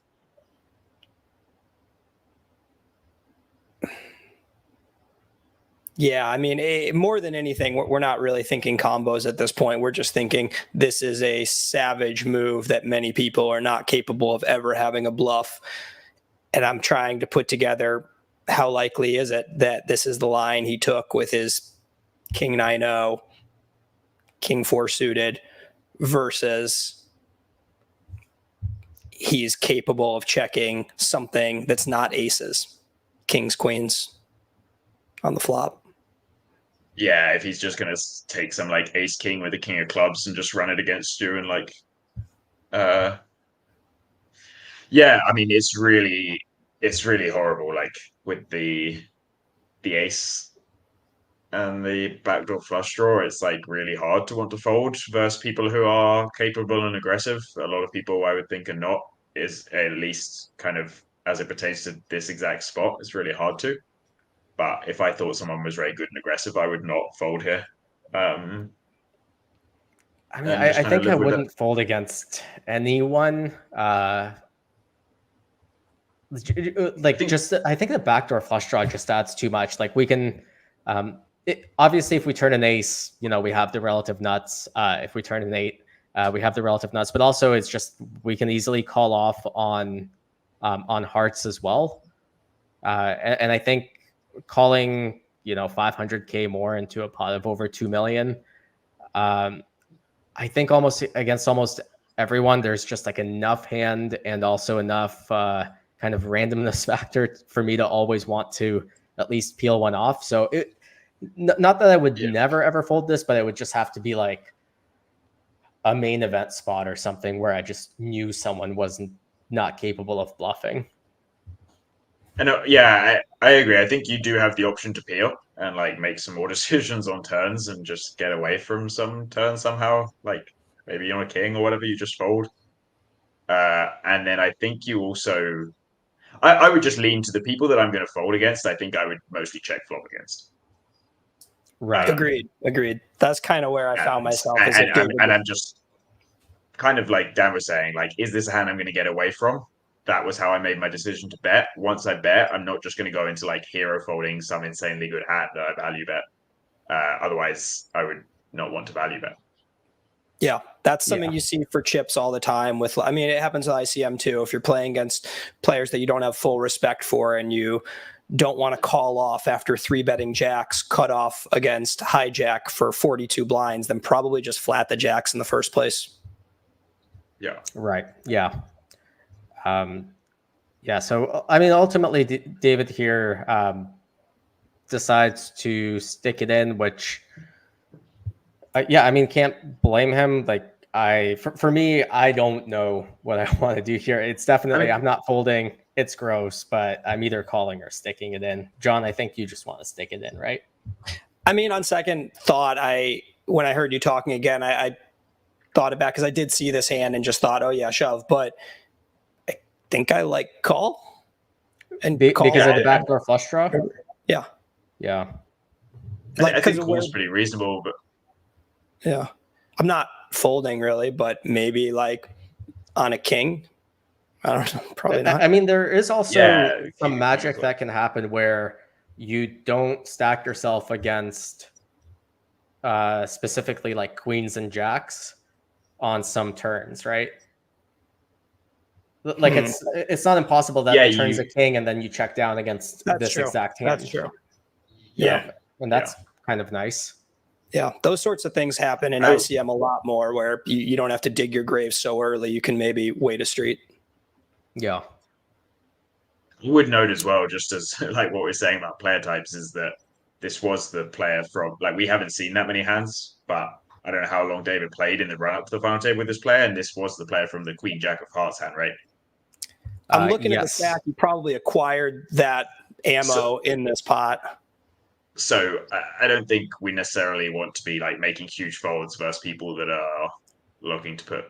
yeah, I mean, more than anything, we're not really thinking combos at this point. We're just thinking this is a savage move that many people are not capable of ever having a bluff. And I'm trying to put together how likely is it that this is the line he took with his King 9-0, King 4 suited, versus he's capable of checking something that's not aces, kings, queens on the flop. yeah, if he's just gonna take some like ace king with a king of clubs and just run it against you, and like, yeah, I mean, it's really horrible. Like with the ace and the backdoor flush draw, it's like really hard to want to fold versus people who are capable and aggressive. A lot of people, I would think, are not, is at least kind of as it pertains to this exact spot. It's really hard to. But if I thought someone was very good and aggressive, I would not fold here. I mean, I think I wouldn't fold against anyone. Like, I think the backdoor flush draw just adds too much. Like, we can, obviously, if we turn an ace, we have the relative nuts. If we turn an 8, we have the relative nuts. But also, it's just we can easily call off on hearts as well. And I think calling 500K more into a pot of over 2 million, I think against almost everyone, there's just like enough hand and also enough kind of randomness factor for me to always want to at least peel one off. So not that I would never ever fold this, but it would just have to be like a main event spot or something where I just knew someone wasn't not capable of bluffing. And yeah, I agree. I think you do have the option to peel and like make some more decisions on turns and just get away from some turns somehow. Like maybe on a king or whatever, you just fold. And then I think you also, I would just lean to the people that I'm going to fold against. I think I would mostly check flop against. Right. Agreed. That's kind of where I found myself. And I'm just kind of like Dan was saying, like, is this a hand I'm going to get away from? That was how I made my decision to bet. Once I bet, I'm not just going to go into like hero folding some insanely good hand that I value bet. Otherwise, I would not want to value bet. Yeah, that's something you see for chips all the time. With, I mean, it happens with ICM too. If you're playing against players that you don't have full respect for, and you don't want to call off after 3-betting jacks, cut off against hijack for 42 blinds, then probably just flat the jacks in the first place. Yeah. Right. Yeah. Yeah. So, I mean, ultimately, David here decides to stick it in, which, yeah, I mean, can't blame him. Like, for me, I don't know what I want to do here. It's definitely, I'm not folding. It's gross, but I'm either calling or sticking it in. John, I think you just want to stick it in, right? I mean, on second thought, when I heard you talking again, I thought about, because I did see this hand and just thought, oh yeah, shove. But I think I like call. And call because of the backdoor flush draw? Yeah. Yeah. I think call's pretty reasonable, but yeah, I'm not folding really, but maybe like on a king. I don't know, probably not. I mean, there is also some magic that can happen where you don't stack yourself against specifically like queens and jacks on some turns, right? Like it's not impossible that the turn's a king and then you check down against this exact hand. That's true. Yeah. And that's kind of nice. Yeah, those sorts of things happen in ICM a lot more, where you don't have to dig your grave so early. You can maybe wait a street. Yeah. You would note as well, just as like what we're saying about player types, is that this was the player from, like, we haven't seen that many hands, but I don't know how long David played in the run up to the final table with this player, and this was the player from the Queen Jack of Hearts hand, right? I'm looking at the stack. You probably acquired that ammo in this pot. So I don't think we necessarily want to be like making huge folds versus people that are looking to put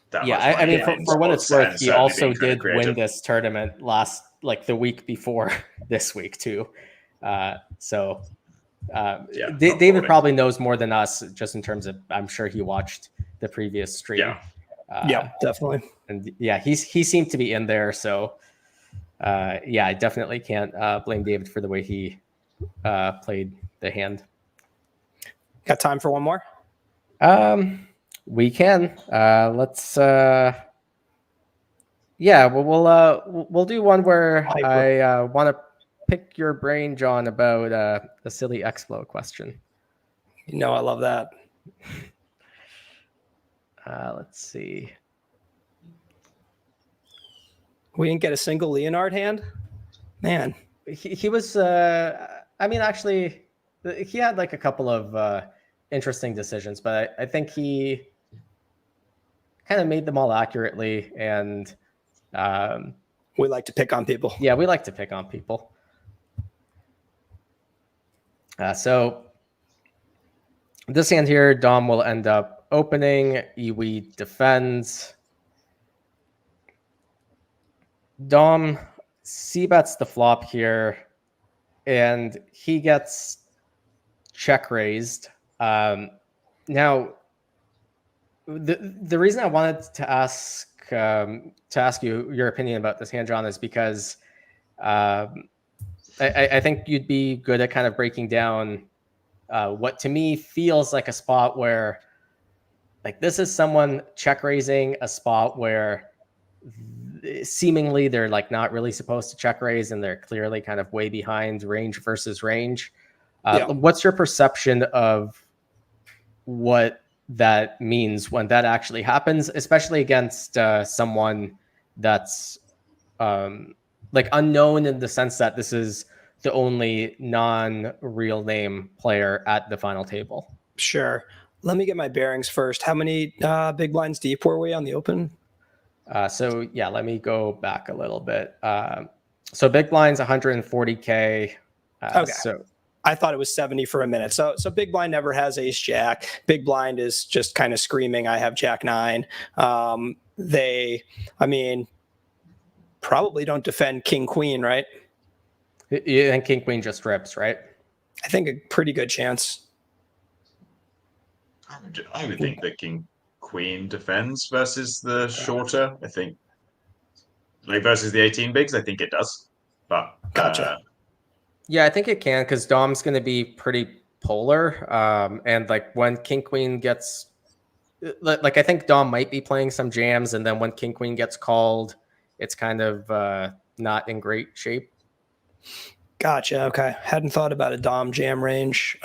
that much money. I mean, for what it's worth, he also did win this tournament the week before this week too. David probably knows more than us, just in terms of, I'm sure he watched the previous stream. Yeah, definitely. And yeah, he seemed to be in there. So I definitely can't blame David for the way he played the hand. Got time for one more? We can. Let's. We'll do one where I want to pick your brain, John, about a silly X-Flow question. You know, I love that. Let's see. We didn't get a single Leonard hand? Man. He was, I mean, actually, he had like a couple of interesting decisions, but I think he kind of made them all accurately. And we like to pick on people. Yeah, we like to pick on people. So this hand here, Dom will end up opening. 𝗚𝗚 defends. Dom c-bets the flop here, and he gets check raised. Now, the reason I wanted to ask you your opinion about this hand, John, is because I think you'd be good at kind of breaking down what to me feels like a spot where, like, this is someone check raising a spot where seemingly they're like not really supposed to check raise, and they're clearly kind of way behind range versus range. What's your perception of what that means when that actually happens, especially against someone that's like unknown, in the sense that this is the only non-real name player at the final table? Sure. Let me get my bearings first. How many big blinds deep were we on the open? So yeah, let me go back a little bit. So big blind's 140K. Okay. So I thought it was 70 for a minute. So big blind never has ace jack. Big blind is just kind of screaming, I have jack nine. They, I mean, probably don't defend king queen, right? You think king queen just rips, right? I think a pretty good chance. I would think that king queen defends versus the shorter. I think, like versus the 18 bigs, I think it does. But Gotcha. Yeah, I think it can, because Dom's going to be pretty polar. And like when King Queen gets, like I think Dom might be playing some jams, and then when King Queen gets called, it's kind of not in great shape. Gotcha. Okay. Hadn't thought about a Dom jam range.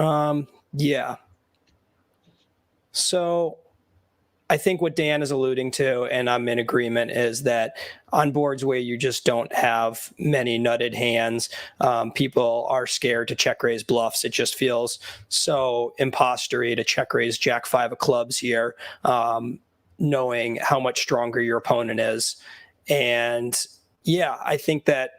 Yeah. So I think what Dan is alluding to, and I'm in agreement, is that on boards where you just don't have many nutted hands, people are scared to check raise bluffs. It just feels so impostery to check raise Jack 5 of clubs here, knowing how much stronger your opponent is. And yeah, I think that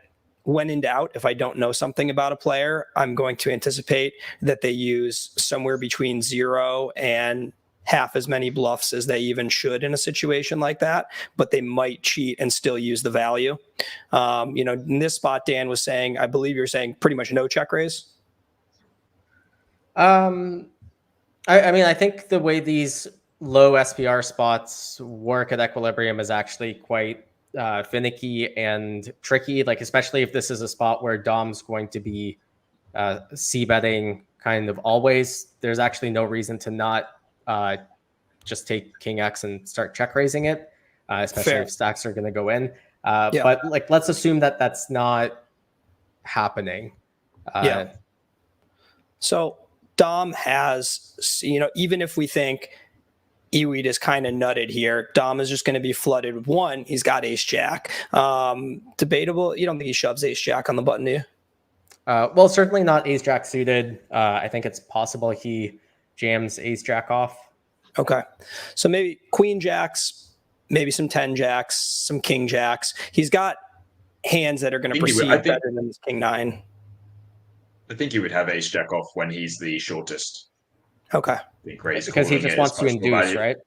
when in doubt, if I don't know something about a player, I'm going to anticipate that they use somewhere between 0 and half as many bluffs as they even should in a situation like that, but they might cheat and still use the value. In this spot, Dan was saying, I believe you're saying pretty much no check raise. I mean, I think the way these low SPR spots work at equilibrium is actually quite finicky and tricky, like especially if this is a spot where Dom's going to be c-betting kind of always. There's actually no reason to not just take King X and start check raising it, especially Fair. if stacks are going to go in. But like, let's assume that that's not happening. So Dom has, even if we think 𝗚𝗚𝗃 is kind of nutted here, Dom is just going to be flooded with one. He's got ace jack. Debatable. You don't think he shoves ace jack on the button, do you? Well, certainly not ace jack suited. I think it's possible he jams ace jack off. Okay. So maybe queen jacks, maybe some 10 jacks, some king jacks. He's got hands that are going to proceed better than his king 9. I think he would have ace jack off when he's the shortest. Okay. Because he just wants to induce, right?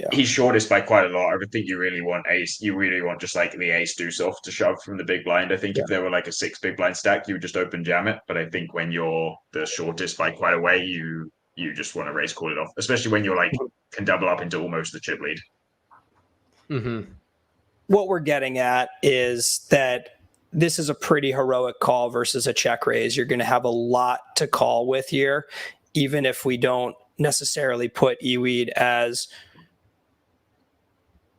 Yeah. He's shortest by quite a lot. I would think you really want ace. You really want just like the ace deuce off to shove from the big blind. I think if there were like a 6 big blind stack, you would just open jam it. But I think when you're the shortest by quite a way, you just want to raise call it off, especially when you're like can double up into almost the chip lead. Mm-hmm. What we're getting at is that this is a pretty heroic call versus a check raise. You're going to have a lot to call with here, even if we don't necessarily put 𝗚𝗚𝗃 as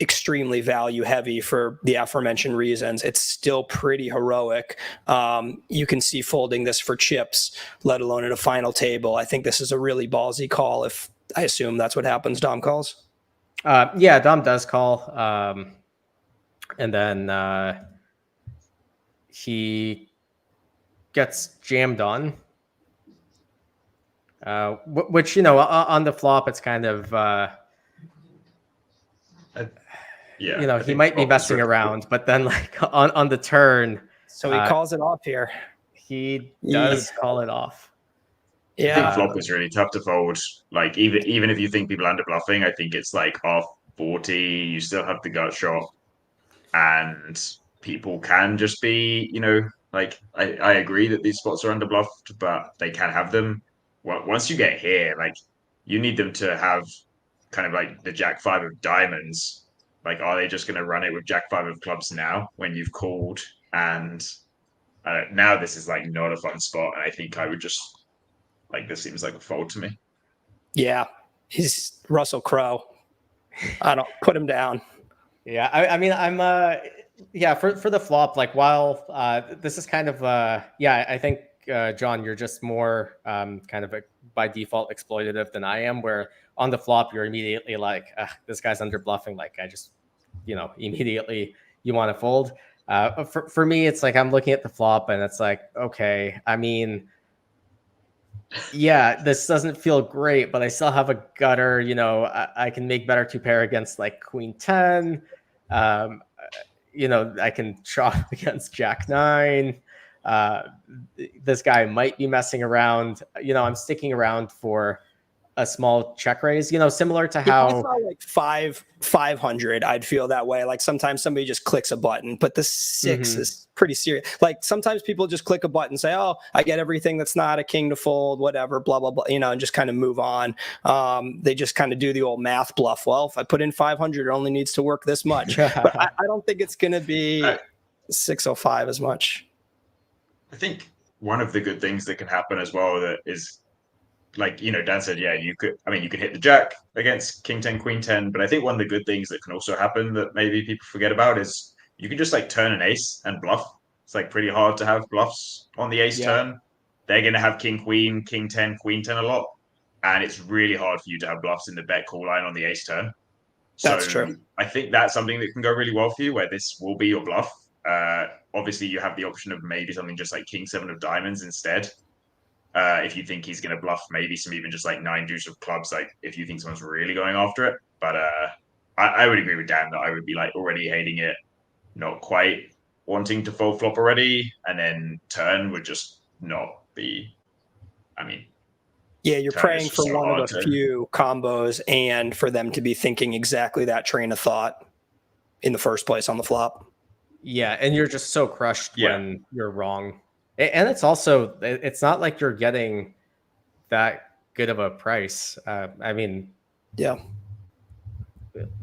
extremely value heavy for the aforementioned reasons. It's still pretty heroic. You can see folding this for chips, let alone at a final table. I think this is a really ballsy call. If I assume that's what happens, Dom calls. Yeah, Dom does call. And then he gets jammed on, which, on the flop, it's kind of, he might be messing around, but then like on the turn. So he calls it off here. He does call it off. Yeah. I think flop is really tough to fold. Like even if you think people under bluffing, I think it's like off 40, you still have the gut shot. And people can just be, like I agree that these spots are under bluffed, but they can have them. Well, once you get here, like you need them to have kind of like the Jack 5 of diamonds. Like, are they just going to run it with Jack 5 of clubs now when you've called? And now this is like not a fun spot. And I think I would just like, this seems like a fold to me. Yeah. He's Russell Crowe. I don't put him down. Yeah. I mean, I'm, for the flop, like while this is kind of, I think, John, you're just more kind of by default exploitative than I am, where on the flop, you're immediately like, this guy's under bluffing. Like I just, immediately you want to fold. For me, it's like, I'm looking at the flop and it's like, okay, I mean, yeah, this doesn't feel great, but I still have a gutter, I can make better 2-pair against like Queen 10. I can chop against Jack 9. This guy might be messing around. I'm sticking around for a small check raise, similar to If I how saw like 500, I'd feel that way. Like sometimes somebody just clicks a button, but the 6 is pretty serious. Like sometimes people just click a button, say, "Oh, I get everything that's not a king to fold, whatever, blah blah blah," and just kind of move on. They just kind of do the old math bluff. Well, if I put in 500, it only needs to work this much. But I don't think it's going to be 605 as much. I think one of the good things that can happen as well that is, like, Dan said, yeah, you could hit the jack against king 10, queen 10, but I think one of the good things that can also happen that maybe people forget about is you can just like turn an ace and bluff. It's like pretty hard to have bluffs on the ace turn. They're going to have king 10, queen 10 a lot, and it's really hard for you to have bluffs in the bet call line on the ace turn. That's true. I think that's something that can go really well for you, where this will be your bluff. Obviously, you have the option of maybe something just like king 7 of diamonds instead. If you think he's going to bluff, maybe some even just like 9 deuce of clubs, like if you think someone's really going after it. But I would agree with Dan that I would be like already hating it, not quite wanting to fold flop already, and then turn would just not be. Yeah, you're praying for one of the few combos and for them to be thinking exactly that train of thought in the first place on the flop. Yeah, and you're just so crushed when you're wrong. And it's not like you're getting that good of a price. Yeah.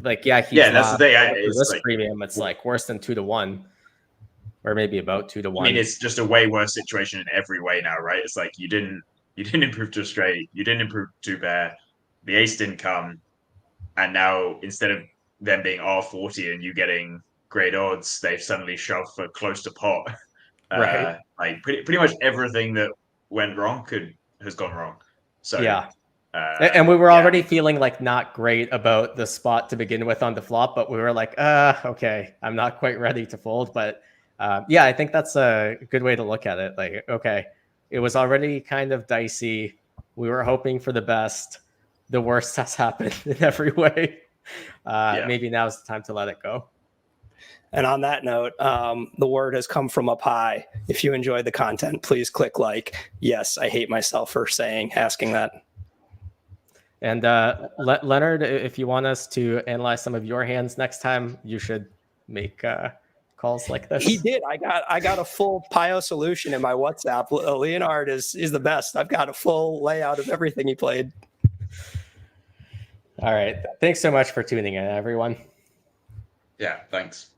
That's the thing. Risk premium, it's like worse than 2-1, or maybe about 2-1. It's just a way worse situation in every way now, right? It's like you didn't improve to a straight, you didn't improve to pair, the ace didn't come, and now instead of them being R40 and you getting great odds, they've suddenly shoved for close to pot. Right. Like pretty much everything that went wrong has gone wrong. So and we were already feeling like not great about the spot to begin with on the flop, but we were like, okay, I'm not quite ready to fold. But I think that's a good way to look at it. Like, okay, it was already kind of dicey. We were hoping for the best. The worst has happened in every way. Maybe now's the time to let it go. And on that note, the word has come from up high. If you enjoyed the content, please click like. Yes, I hate myself for asking that. And Leonard, if you want us to analyze some of your hands next time, you should make calls like this. He did. I got a full 𝗨𝗏 solution in my WhatsApp. Leonard is the best. I've got a full layout of everything he played. All right. Thanks so much for tuning in, everyone. Yeah, thanks.